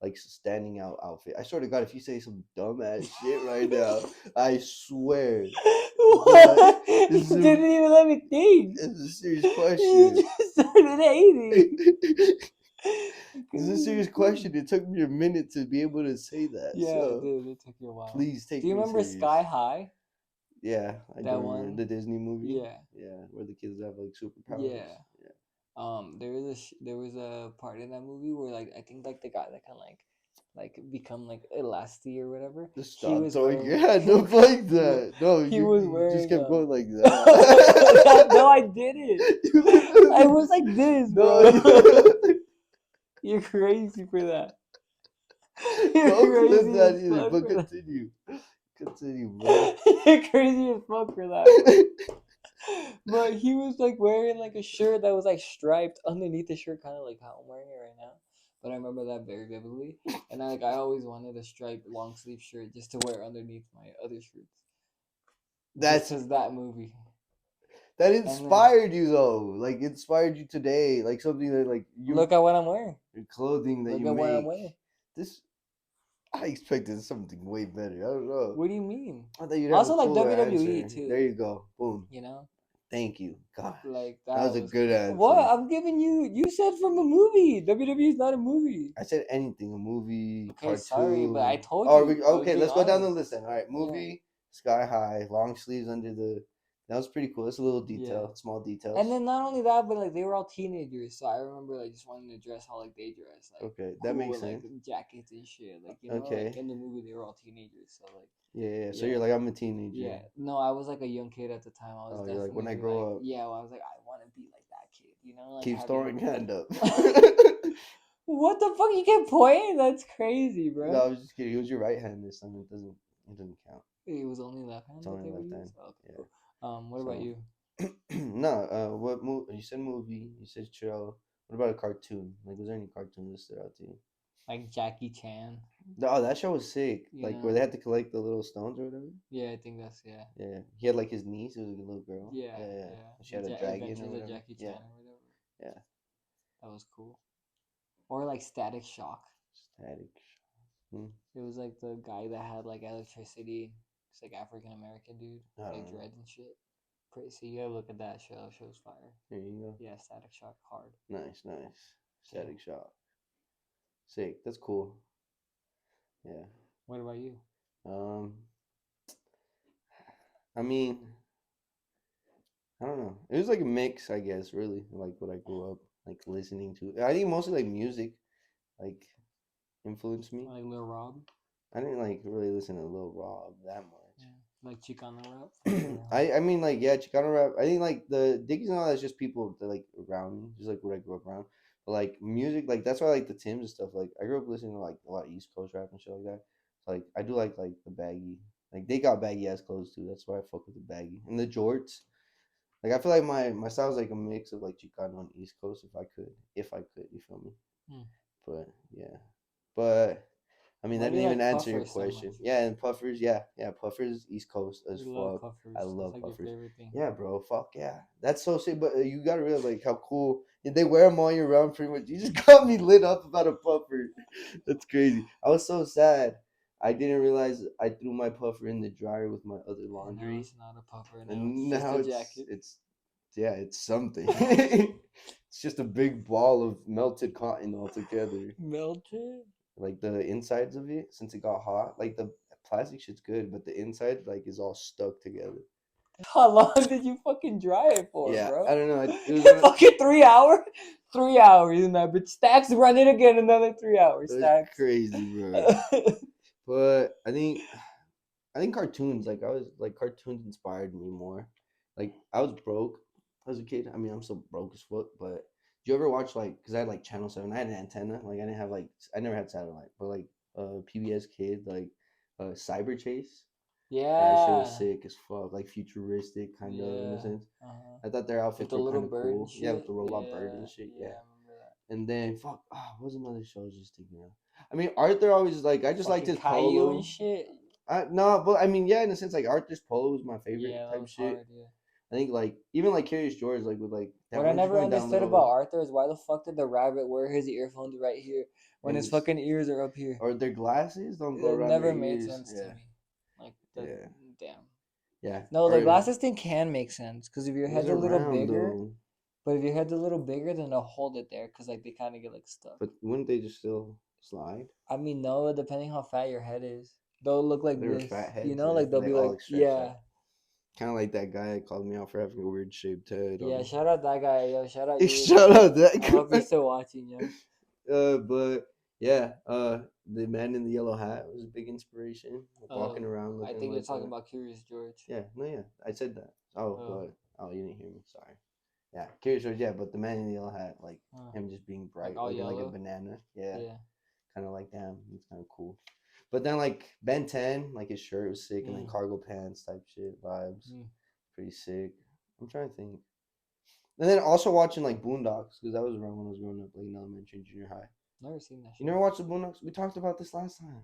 like standing out outfit. I swear to God, if you say some dumbass shit right now, I swear. But What? You this is a, didn't even let me think. this is a serious You question. just started hating. This is a serious Okay. question. It took me a minute to be able to say that. Yeah, it So did. It took you a while. please Do take you me remember Sky serious. High? Yeah, I do That remember one? the Disney movie. Yeah. Yeah, where the kids have like superpowers. Yeah. Yeah. There was a part in that movie where like I think like the guy that can like become like elastic or whatever. Just He stop was throwing your wearing hand up like he was that. No, he you, was you just wearing kept going like no, I that. didn't. You I literally was like this, no. bro. You're crazy for that. You're Don't clip crazy that as either. fuck But for that. continue, continue, bro. You're crazy as fuck for that, bro. But he was like wearing like a shirt that was like striped underneath the shirt, kind of like how I'm wearing it right now. But I remember that very vividly, and I always wanted a striped long sleeve shirt just to wear underneath my other shirts, just That's cause that movie. that And then inspired you though. Like inspired you today. Like something that like you look at what I'm wearing. your clothing that Look you at what I'm make. wearing. This I expected something way better. I don't know. What do you mean? I thought you'd have a Also like cooler WWE answer. too. There you go. Boom. You know, Thank you. Gosh. like That that was a was good what answer. I'm giving you. You said from a movie. WWE is not a movie. I said anything, a movie, Okay, sorry, but I cartoon. told Oh, you. I was okay, being let's go down the honest. list then. All right, Yeah. movie, Sky High, long sleeves under the. That was pretty cool. That's a little Yeah. detail, small And details. then not only that, but like they were all teenagers, so I remember like just wanting to dress how like they dress, like Okay, that cool makes with like sense. jackets and shit. Like like Okay, in the movie they were all teenagers, so like yeah. So yeah, you're like, I'm a teenager. yeah. No, I was like a young kid at the time. I was Oh, you're like, when I definitely like grow up, yeah. Well, I was like I want to be like that kid, like keep having. throwing hand up. What the fuck? You kept pointing? That's crazy, No, bro. I was just kidding. It was your right hand this time. It doesn't count. It was only left hand It's that only they would left hand. use. Okay, Yeah. cool. What about So you? no, what movie? You said movie. You said show. What about a cartoon? Like, was there any cartoon that stood out to you? Like Jackie Chan, Oh, that show was sick. you Like where know? they had to collect the little stones or whatever. Yeah, I think that's yeah. Yeah, he had like his niece. It was like a little girl. Yeah, Yeah, yeah. yeah. She had a dragon or Adventures of whatever. Jackie Yeah, Chan or whatever. yeah. That was cool. Or like Static Shock. Static. Hmm. It was like the guy that had like electricity. It's like African American dude, I don't like know. dreads and shit. Pretty. So you gotta look at that show. That show's fire. There you go. Yeah, Static Shock hard. Nice, nice. Yeah. Static shot. Sick. That's cool. Yeah. What about you? Um. I mean, I don't know. It was like a mix, I guess. Really, like what I grew up like listening to. I think mostly like music, like influenced me. Like Lil Rob. I didn't like really listen to Lil Rob that much. Yeah. Like Chicano rap from your I mean like yeah, Chicano rap. I think like the Dickies and all that's just people that like around me, just like what I grew up around. But like music, like that's why I like the Tims and stuff. Like I grew up listening to like a lot of East Coast rap and shit like that. So like I do like the baggy. Like they got baggy ass clothes too. That's why I fuck with the baggy and the jorts. Like I feel like my style is like a mix of like Chicano and East Coast if I could, you feel me? Hmm. But yeah, but I mean, Why that do you didn't even like answer your Puffer so question. much? Yeah, and Puffers, yeah, Puffers, East Coast as You love fuck. I Puffers. That's love like your Puffers. favorite thing. Yeah, bro, fuck yeah, that's so sick. But you gotta realize like how cool they wear them all year round. Pretty much, you just got me lit up about a puffer. That's crazy. I was so sad. I didn't realize I threw my puffer in the dryer with my other And now laundry, it's not a puffer. Now it's and just now a jacket. it's yeah, it's something. It's just a big ball of melted cotton altogether. Melted. Like the insides of it, since it got hot, like the plastic shit's good, but the inside like is all stuck together. How long did you fucking dry it for, Yeah, bro? I don't know. It was one of, Fucking 3 hours. 3 hours and that bitch stacks running again another 3 hours. it was Stacks. crazy, bro. But I think cartoons, like I was like cartoons inspired me more. Like I was broke as a kid. I mean, I'm still broke as fuck. But do you ever watch like? Cause I had like Channel 7. I had an antenna. Like I didn't have like I never had satellite. But like PBS Kid, like Cyber Chase. That shit was Yeah. sick as fuck. Like futuristic kind of in a Yeah. sense. Uh-huh. I thought their With outfits the were little kind of bird and cool. Yeah, with shit. the robot bird Yeah. and shit. Yeah, Yeah. I remember that. And then fuck, what was another show I was just thinking of? I mean, Arthur always like I just liked Fucking his Caillou and polo. shit. No, but I mean, yeah, in a sense, like Arthur's polo was my favorite Yeah, that type was shit. hard. Yeah. I think like even like Curious George, like with like, damn, What I why aren't you never going down understood about little Arthur is why the fuck did the rabbit wear his earphones right here when and his just fucking ears are up here? or their glasses don't go It around their never made ears. sense to Yeah, me. Like the yeah, damn. yeah. No, the Or glasses thing can make sense because if your it was head's a little around bigger, though, but if your head's a little bigger, then they'll hold it there because like they kind of get like stuck. but wouldn't they just still slide? I mean, no, depending how fat your head is, they'll look like They were this. fat You heads, know, yeah, like and they'll they be all like, like stretched out. yeah, Kind of like that guy that called me out for having a weird shaped head. yeah. Shout out that guy, yo. Shout out you. Shout out that I hope you're guy. still watching, yo. But yeah, the man in the yellow hat was a big inspiration. Walking Oh, around I looking think you're like talking that. about Curious George. Yeah, no, yeah, I said that. Oh, Oh, but oh, you didn't hear me. Sorry. Yeah, Curious George. Yeah, but the man in the yellow hat, like oh. him just being Like bright, all looking like a yellow. banana. Yeah, Yeah. kind of like damn, it's kind of cool. But then like Ben 10, like his shirt was sick, and then Mm. cargo pants type shit vibes, Mm. pretty sick. I'm trying to think. And then also watching like Boondocks because that was around when I was growing up, like in elementary and junior high. Never seen that You shit. never watched the Boondocks? We talked about this last time.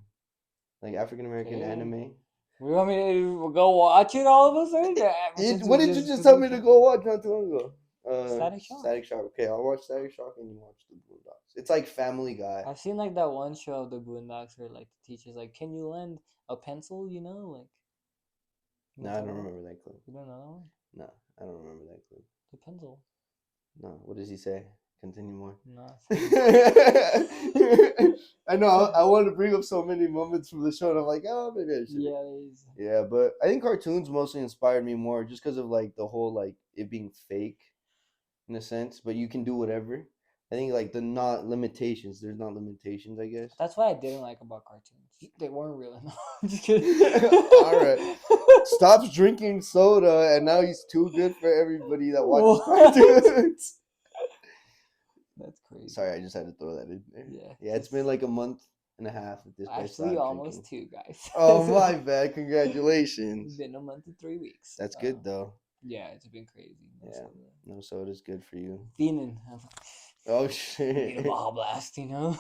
Like African American Okay. anime. We want me to go watch it all of a sudden? What did you just tell me to go watch not too long ago? Static Shock. Static Shock. Okay, I'll watch Static Shock and you watch the Boondocks. It's like Family Guy. I've seen like that one show of the Boondocks where like the teacher's like, "Can you lend a pencil?" You know, like. You know No, what I I'm don't talking about? remember that clip. You don't know that one? No, I don't remember that clip. The pencil. No, what does he say? Continue more. No. I know. I wanted to bring up so many moments from the show, and I'm like, oh, maybe I should. Yeah. Yeah, but I think cartoons mostly inspired me more, just because of like the whole like it being fake, in a sense, but you can do whatever. I think like the not limitations. There's not limitations, I guess. That's what I didn't like about cartoons. They weren't real enough. I'm just kidding. All right. Stops drinking soda, and now he's too good for everybody that watches What? cartoons. That's crazy. Sorry, I just had to throw that in there. Yeah. Yeah, it's been like a month and a half that this guy Actually, stopped almost drinking. 2, guys. Oh my bad! Congratulations. Been a month and 3 weeks. That's good though. Yeah, it's been crazy. Yeah, no soda's good for you. Fiending. Oh Need a shit! Baja Blast, you know?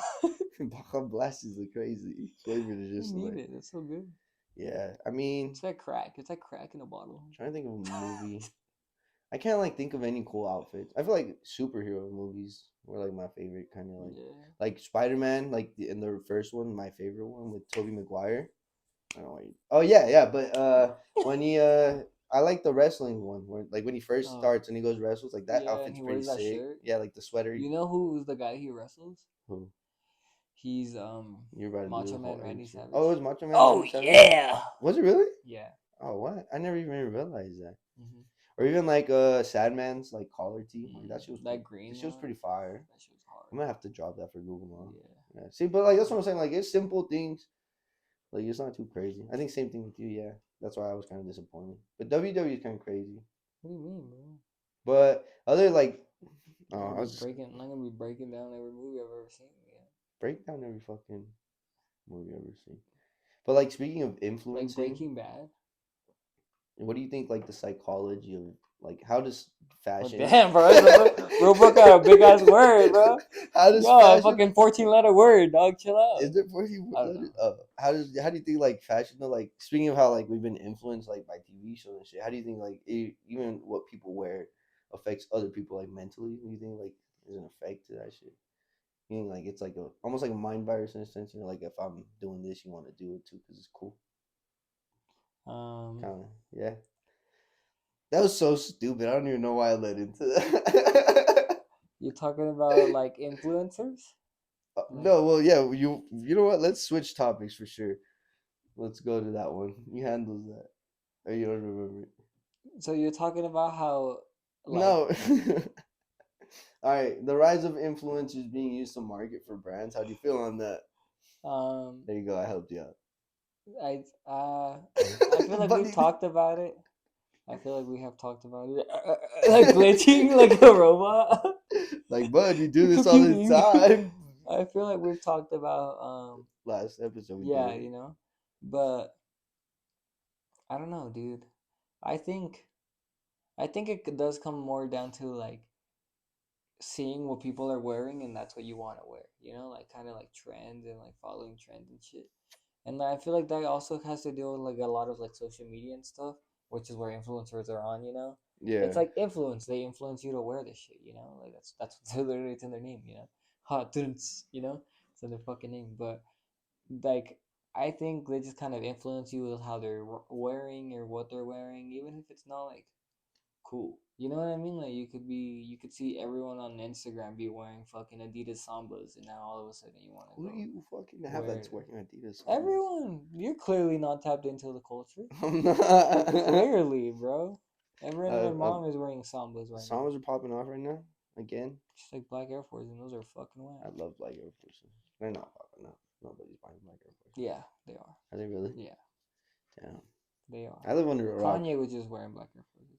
Baja Blast is a crazy flavor to just I need like. it. It's so good. Yeah, I mean, It's like crack. It's like crack in a bottle. trying to think of a movie. I can't like think of any cool outfits. I feel like superhero movies were like my favorite kind of like Spider-Man, like in the first one, my favorite one with Tobey Maguire. I don't know why. Oh yeah, yeah, but when he I like the wrestling one where like when he first starts and he goes wrestles like that Yeah, and outfit's he pretty wears that sick. shirt. Yeah, like the sweater. You know who's the guy he wrestles? Who? He's You're about to do Macho the Man whole Randy age thing. Savage. Oh, it was Macho Man. Oh Randy Savage? yeah. Was it really? Yeah. Oh what? I never even realized that. Mm-hmm. Or even like Sadman's like collar tee. Like that shit was that pretty, green. She was pretty fire. That shit was hard. I'm gonna have to drop that for Google now. Yeah. See, but like that's what I'm saying. Like it's simple things. Like it's not too crazy. I think same thing with you. Yeah, that's why I was kind of disappointed. But WWE is kind of crazy. What do you mean, bro? But other like, I was breaking. I'm not gonna be breaking down every movie I've ever seen. Yeah. Break down every fucking movie I've ever seen. But like speaking of influencing, like Breaking Bad. What do you think? Like the psychology of like how does fashion? Oh, damn, bro, real book got a big ass word, bro. How does fashion? A fucking 14-letter word, dog. Chill out. Is it 14 letters? How do you think like fashion? Like speaking of how like we've been influenced like by TV shows and shit. How do you think like even what people wear affects other people like mentally? Do you think like there's an effect to that shit? You think like it's like almost like a mind virus in a sense. You know, like if I'm doing this, you want to do it too because it's cool. Kind of, yeah. That was so stupid. I don't even know why I led into that. You're talking about like influencers? No, well, yeah. You know what? Let's switch topics for sure. Let's go to that one. You handles that. Or you don't remember it. So you're talking about how no. All right, the rise of influencers being used to market for brands. How do you feel on that? There you go. I helped you out. I feel like we've talked about it. I feel like we have talked about it. Like glitching like a robot. Like, bud, you do this all the time. I feel like we've talked about last episode. Yeah, you know, but I don't know, dude. I think it does come more down to like seeing what people are wearing and that's what you want to wear. You know, like kind of like trends and like following trends and shit. And I feel like that also has to do with like a lot of like social media and stuff, which is where influencers are on. You know, Yeah. it's like influence. They influence you to wear this shit. You know, like that's literally it's in their name. You know, hot tunes. You know, it's in their fucking name. But like I think they just kind of influence you with how they're wearing or what they're wearing, even if it's not like cool. You know what I mean? Like you could see everyone on Instagram be wearing fucking Adidas Sambas, and now all of a sudden you want to Who do go you fucking have wear that's wearing Adidas Sambas? everyone. You're clearly not tapped into the culture. I'm not. Clearly, bro. Everyone and uh, their uh, mom is wearing Sambas right now. Sambas are popping off right now again. Just like black Air Force, and those are fucking I whack. love black Air Forces. They're not popping up. Nobody's buying black Air Forces. Yeah, they are. Are they really? Yeah, Damn. they are. I live under a rock. Kanye was just wearing black Air Forces.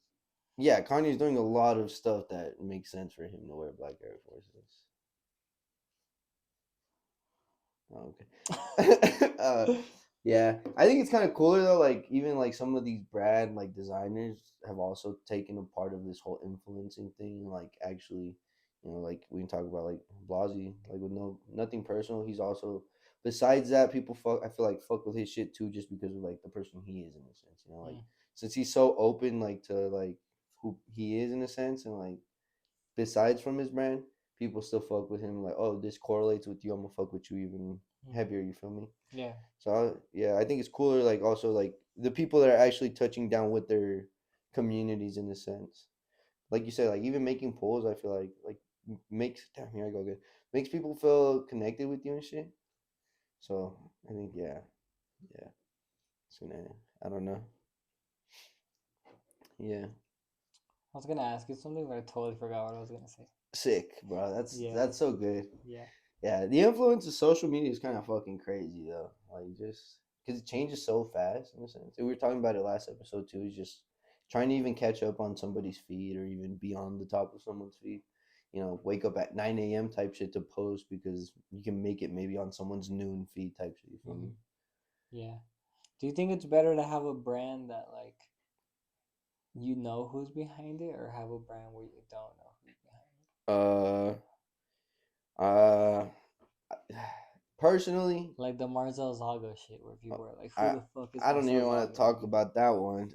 Yeah, Kanye's doing a lot of stuff that makes sense for him to wear black Air Forces. Oh, okay. Yeah, I think it's kind of cooler though. Like even like some of these brand like designers have also taken a part of this whole influencing thing. Like actually, like we can talk about like Blasey, like with nothing personal. He's also besides that, people fuck. I feel like fuck with his shit too, just because of like the person he is in a sense. Like Mm. since he's so open like to like who he is in a sense, and like besides from his brand, people still fuck with him. Like, oh, this correlates with you. I'm gonna fuck with you even Mm. heavier. You feel me? Yeah. So yeah, I think it's cooler. Like also like the people that are actually touching down with their communities in a sense. Like you said, like even making polls, I feel like makes damn here I go again. Makes people feel connected with you and shit. So I think yeah, it's gonna. I don't know. Yeah, I was gonna ask you something, but I totally forgot what I was gonna say. sick, bro. That's Yeah. that's so good. Yeah. Yeah, the influence of social media is kind of fucking crazy though. Like just because it changes so fast in a sense. We were talking about it last episode too. Is just trying to even catch up on somebody's feed or even be on the top of someone's feed. Wake up at 9 a.m. type shit to post because you can make it maybe on someone's noon feed type shit. You feel me? Hmm. Yeah. Do you think it's better to have a brand that like you know who's behind it, or have a brand where you don't know who's behind Uh, uh, personally, it? Like the Marcel Zaga shit, where people are like, "Who I the fuck is I don't Marcel even want to Zaga?" talk about that one.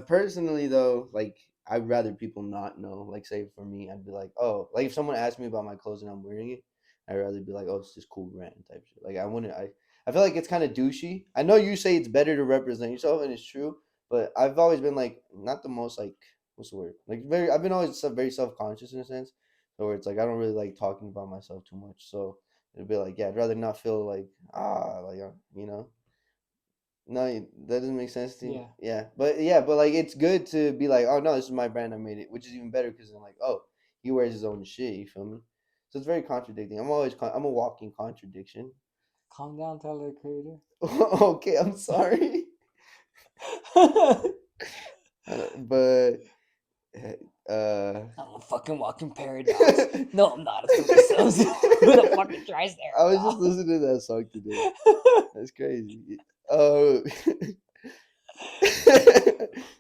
Personally though, like I'd rather people not know. Like say for me, I'd be like, oh, like if someone asked me about my clothes and I'm wearing it, I'd rather be like, oh, it's just cool brand type shit. Like I wouldn't. I feel like it's kind of douchey. I know you say it's better to represent yourself, and it's true. But I've always been like not the most like what's the word like very. I've been always very self conscious in a sense. So where it's like I don't really like talking about myself too much. So it'd be like yeah, I'd rather not feel like no, that doesn't make sense to you. Yeah. Yeah, but like it's good to be like, oh no, this is my brand. I made it, which is even better because I'm like, oh, he wears his own shit. You feel me? So it's very contradicting. I'm a walking contradiction. Calm down, Tyler, Creator. Okay, I'm sorry, but uh, I'm a fucking walking paradox. No, I'm not. It's really so. Who the fuck tries I there, was just dog? listening to that song today. That's crazy.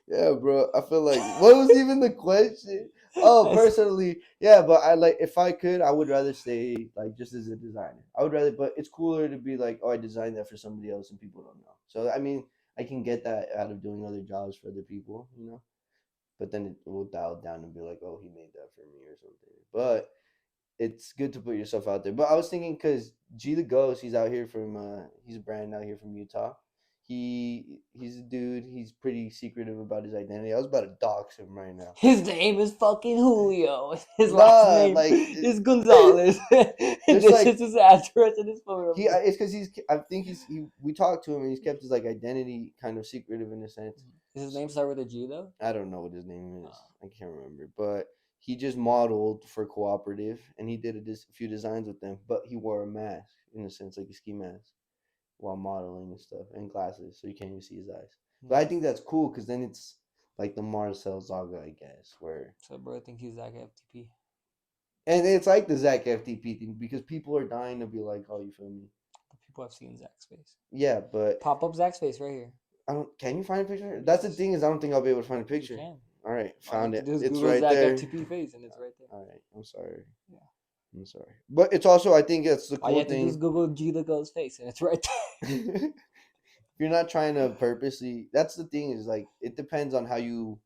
Yeah, bro. I feel like what was even the question? Oh, personally, yeah, but I like if I could, I would rather stay like just as a designer. I would rather, but it's cooler to be like, oh, I designed that for somebody else and people don't know. So I mean, I can get that out of doing other jobs for other people. But then it will dial down and be like, oh, he made that for me or something. But it's good to put yourself out there. But I was thinking because G the Ghost, he's out here from he's a brand out here from Utah. He's a dude. He's pretty secretive about his identity. I was about to dox him right now. His name is fucking Julio. His last Nah, name like is Gonzalez. And there's this like is his address and his phone he. number. It's because he's. I think we talked to him and he's kept his like identity kind of secretive in a sense. Does his name start with a G though? I don't know what his name is. Oh. I can't remember, but he just modeled for Cooperative and he did a few designs with them. But he wore a mask in a sense, like a ski mask, while modeling and stuff, and glasses, so you can't even see his eyes. But I think that's cool because then it's like the Marcel Zaga, I guess, where So bro, I think he's Zach FTP. and it's like the Zach FTP thing because people are dying to be like, oh, you feel me? But people have seen Zach's face. Yeah, but Pop up Zach's face right here. I don't. Can you find a picture? That's the Yes, thing is I don't think I'll be able to find a you picture. can. All right, All you have found to it. do is It's Google right Zach there. FTP face, and it's right there. All right, I'm sorry. Yeah. I'm sorry, but it's also I think that's the All you cool have to do is thing. Google G the Ghost face, and it's right there. If you're not trying to purposely, that's the thing is like it depends on how you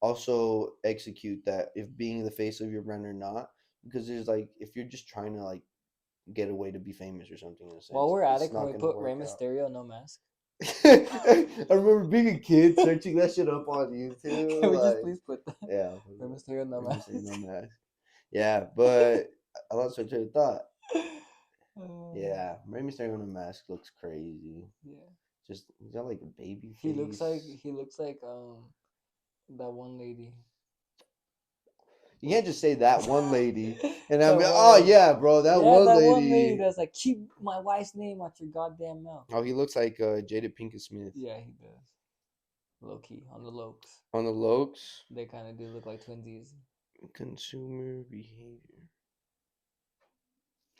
also execute that. If being the face of your brand or not, because there's like if you're just trying to like get a way to be famous or something in a While sense, we're at it's it, can not we gonna put Rey work out. Mysterio no mask? I remember being a kid searching that shit up on YouTube. Can we just Like, please put that? yeah, Rey Mysterio no let me mask. say no mask. Yeah, but I lost my train of thought. Yeah, Rey Mysterio on a mask looks crazy. Yeah. Just he's got like a baby He face. looks like that one lady. You can't just say that one lady and I That mean, one oh lady. yeah, bro, that Yeah, one that one lady lady. that's like, keep my wife's name out your goddamn mouth. Oh, he looks like Jada Pinkett Smith. Yeah, he does. Low key on the lokes. On the Lokes, They kind of do look like twinsies. consumer behavior.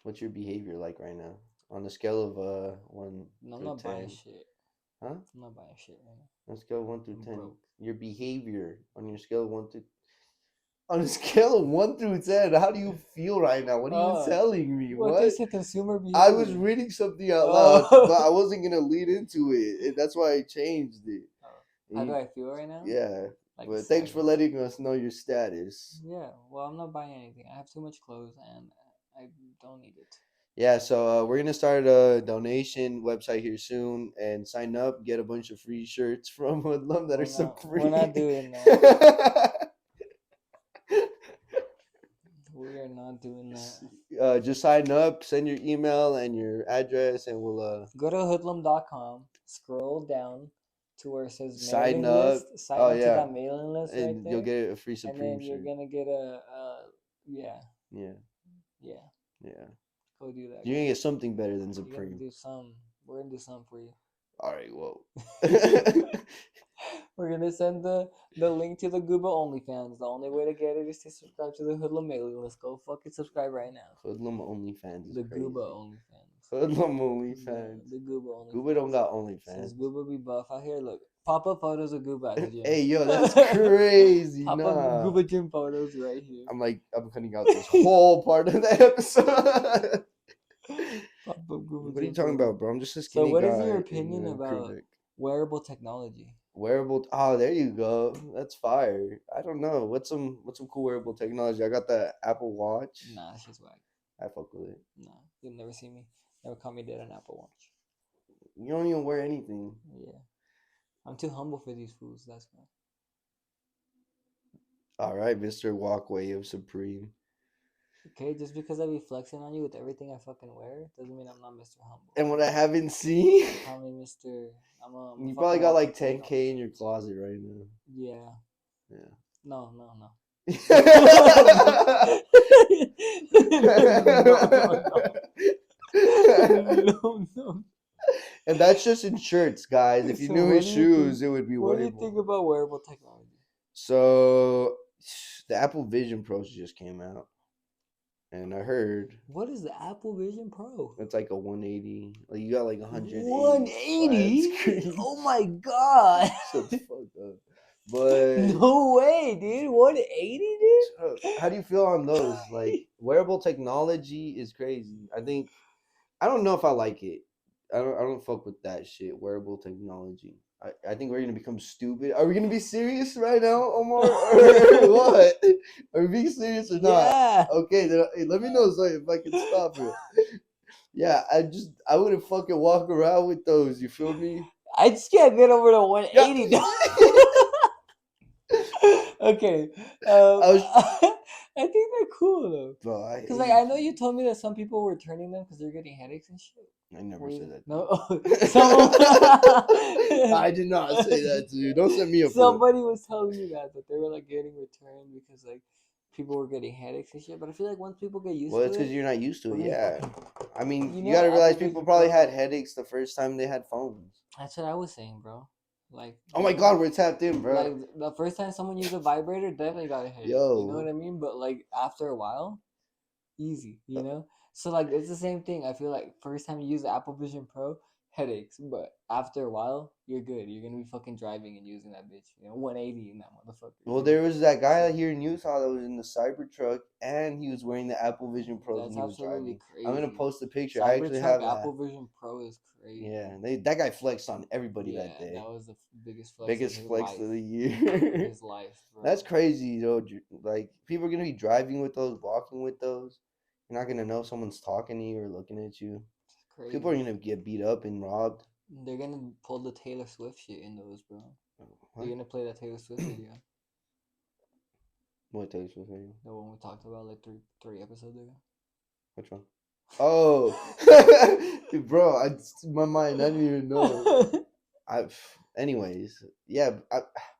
What's your behavior like right now? On a scale of one No, I'm through not buying 10, shit. huh? I'm not buying shit right now. On a scale of 1 through I'm 10, broke. your behavior on your scale of 1 through on a scale of 1 through 10, how do you feel right now? What are you telling me? What they What? say consumer I was behavior. reading something out loud, Oh. but I wasn't gonna lead into it. And that's why I changed it. How do I feel right now? Yeah. Like But thanks for 7. letting us know your status. Yeah, well, I'm not buying anything. I have too much clothes and I don't need it. Yeah, so we're gonna start a donation website here soon and sign up, get a bunch of free shirts from Hoodlm that are We're not Supreme. doing that. We are not doing that. Just sign up, send your email and your address, and we'll Go to hoodlum.com, scroll down to where it says sign mailing up. list, sign Oh up to yeah, that mailing list right and you'll there, get a free and Supreme then you're shirt. gonna get yeah, Yeah, yeah. yeah. Go do that. You're gonna get something better than You gotta Supreme. do some. We're gonna do something for you. All right, well. We're gonna send the link to the Gooba OnlyFans. The only way to get it is to subscribe to the Hoodlum mailing list. Go fucking subscribe right now. Hoodlum OnlyFans is The crazy. Gooba OnlyFans. Hoodlum OnlyFans. The Gooba OnlyFans. Gooba don't got Since OnlyFans. Gooba be buff out here, look. Pop up photos of Gooba at the gym. Hey, yo, that's crazy. Pop up Nah. Gooba gym photos right here. I'm cutting out this whole part of the episode. Pop up Gooba What are you gym talking photos. about, bro? I'm just a skinny So, what guy. is your in opinion a about crew neck. wearable technology? Wearable. Oh, there you go. That's fire. I don't know. What's some cool wearable technology? I got the Apple Watch. Nah, it's just whack. I fuck with it. Nah, you'll never see me. Never caught me dead on Apple Watch. You don't even wear anything. Yeah. I'm too humble for these fools, that's why. All right, Mr. Walkway of Supreme. Okay, just because I be flexing on you with everything I fucking wear doesn't mean I'm not Mr. Humble. And what I haven't seen, Call me Mr. you probably got like 10K in your closet right now. Yeah. Yeah. No, no, no. No, no. And that's just in shirts, guys. If you So knew what his do you shoes, think- it would be What do way you think more. about wearable technology? So, the Apple Vision Pros just came out, and I heard What is the Apple Vision Pro? it's like a 180. Like you got like 180 180? flat screens. Oh my god! Shut the fuck up. But No way, dude. 180, dude. shut up. How do you feel on those? Like wearable technology is crazy. I don't know if I like it. I don't fuck with that shit. Wearable technology. I think we're gonna become stupid. Are we gonna be serious right now, Omar? Or what? Are we being serious or not? Yeah. Okay, then hey, let me know so if I can stop it. Yeah, I wouldn't fucking walk around with those. You feel me? I just can't get over the 180. Yeah. Okay. I think they're cool though. Bro, Because like I know you told me that some people were turning them because they're getting headaches and shit. I never said that. No. I did not say that to you. Don't set me up. Somebody was telling me that they were like getting returned because like people were getting headaches and shit. But I feel like once people get used Well, to it's because it, you're not used to it. we're Yeah. gonna I mean, You you know, gotta realize Apple people Vision probably Pro- had headaches the first time they had phones. that's what I was saying, bro. Like, Oh my god, we're tapped in, bro. like the first time someone used a vibrator, definitely got a headache. Yo. You know what I mean? But like after a while, easy. You know. So like it's the same thing. I feel like first time you use the Apple Vision Pro, headaches. But after a while, you're good. You're gonna be fucking driving and using that bitch. 180 in that motherfucker. Well, there was that guy here in Utah that was in the Cybertruck, and he was wearing the Apple Vision Pros That's when he was absolutely driving. crazy. I'm gonna post a picture. I actually have Cybertruck that. Apple Vision Pro is crazy. Yeah, that guy flexed on everybody Yeah, that day. that was the biggest flex Biggest of his flex life. of the year. His life, bro. That's crazy, though. Like, people are gonna be driving with those, walking with those. You're not gonna know someone's talking to you or looking at you. It's crazy. People are gonna get beat up and robbed. They're gonna pull the Taylor Swift shit in those, bro. What? They're gonna play that Taylor Swift video. What Taylor Swift video? The one we talked about like three episodes ago. Which one? Oh, bro, my mind, I didn't even know. Anyways, yeah.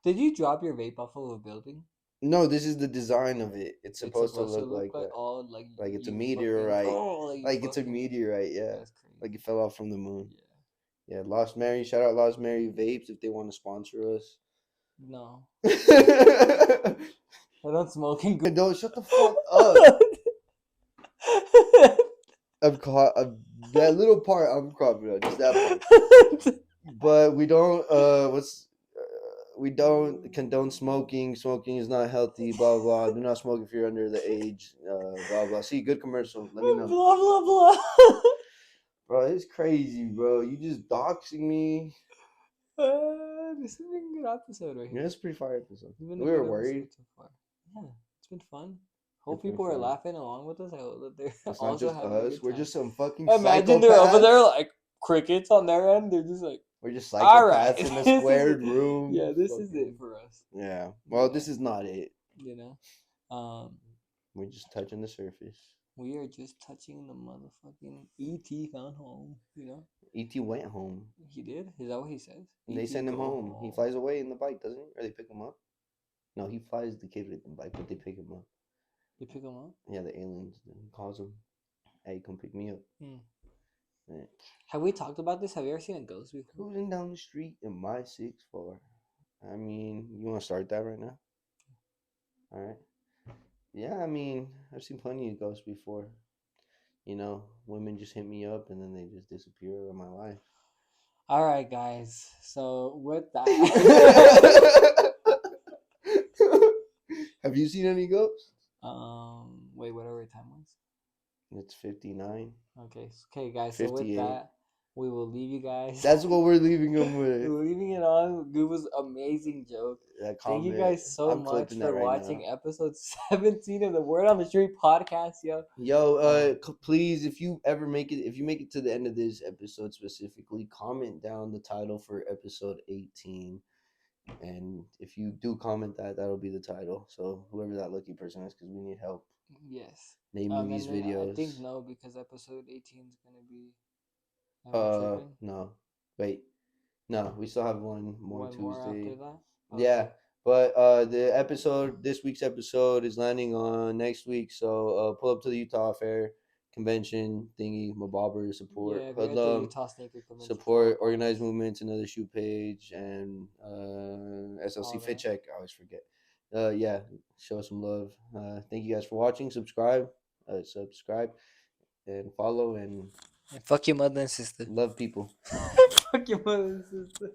Did you drop your vape off of a building? No, this is the design of it. It's supposed to look like that. Oh, like It's a you meteorite. fucking, Like it's a meteorite, yeah. That's crazy. Like it fell off from the moon. Yeah. Yeah, Lost Mary. Shout out Lost Mary Vapes if they want to sponsor us. No, I I don't smoke and go. don't shut the fuck up. I'm caught. That little part I'm cropping out, just that part. But we don't. We don't condone smoking. Smoking is not healthy. Blah blah. Do not smoke if you're under the age. Blah blah. See, good commercial. Let me know. Blah blah blah. Bro, it's crazy, bro. You just doxing me. This has been a good episode right here. Yeah, it's a pretty fire episode. It's been We were worried. So far. Yeah, it's been fun. Hope people are laughing along with us. I hope that they're It's also not just having us. We're just some fucking Imagine they're over there like crickets on their end. They're just like, we're just all psychopaths right, in a this is squared it. room. Yeah, this is it for us. Yeah. Well, Yeah. this is not it. You know, We're just touching the surface. we are just touching the motherfucking ET found home. You know, ET went home. he did. Is that what he says? They ET send him go home. He flies away in the bike, doesn't he? Or they pick him up? No, he flies the kid with the bike, but they pick him up. They pick him up? Yeah, the aliens calls him. Hey, come pick me up. Yeah. Have we talked about this? Have you ever seen a ghost before? Cruising down the street in my 6'4". I mean, you want to start that right now? All right. Yeah, I mean, I've seen plenty of ghosts before. You know, women just hit me up and then they just disappear out of my life. All right, guys. So with that, have you seen any ghosts? wait, whatever time was. It's 59. Okay, guys. 58. So with that, we will leave you guys. That's what we're leaving them with. We're leaving it on. It was amazing joke. Thank you guys so much for watching episode 17 of the Word on the Street podcast, yo. Yo, please, if you make it to the end of this episode specifically, comment down the title for episode 18. And if you do comment that, that'll be the title. So whoever that lucky person is, because we need help. Yes. Name movies, videos. I think no, because episode 18 is gonna be. No, wait, no, we still have one more Tuesday. More after that? Okay. Yeah, but this week's episode is landing on next week. So pull up to the Utah Fair Convention thingy, Mabobber, support Hoodlm, support Organized Movements, another shoe page, and SLC Fit Check. I always forget. Yeah, show us some love. Thank you guys for watching. Subscribe, and follow, and fuck your mother and sister. Love people. Fuck your mother and sister.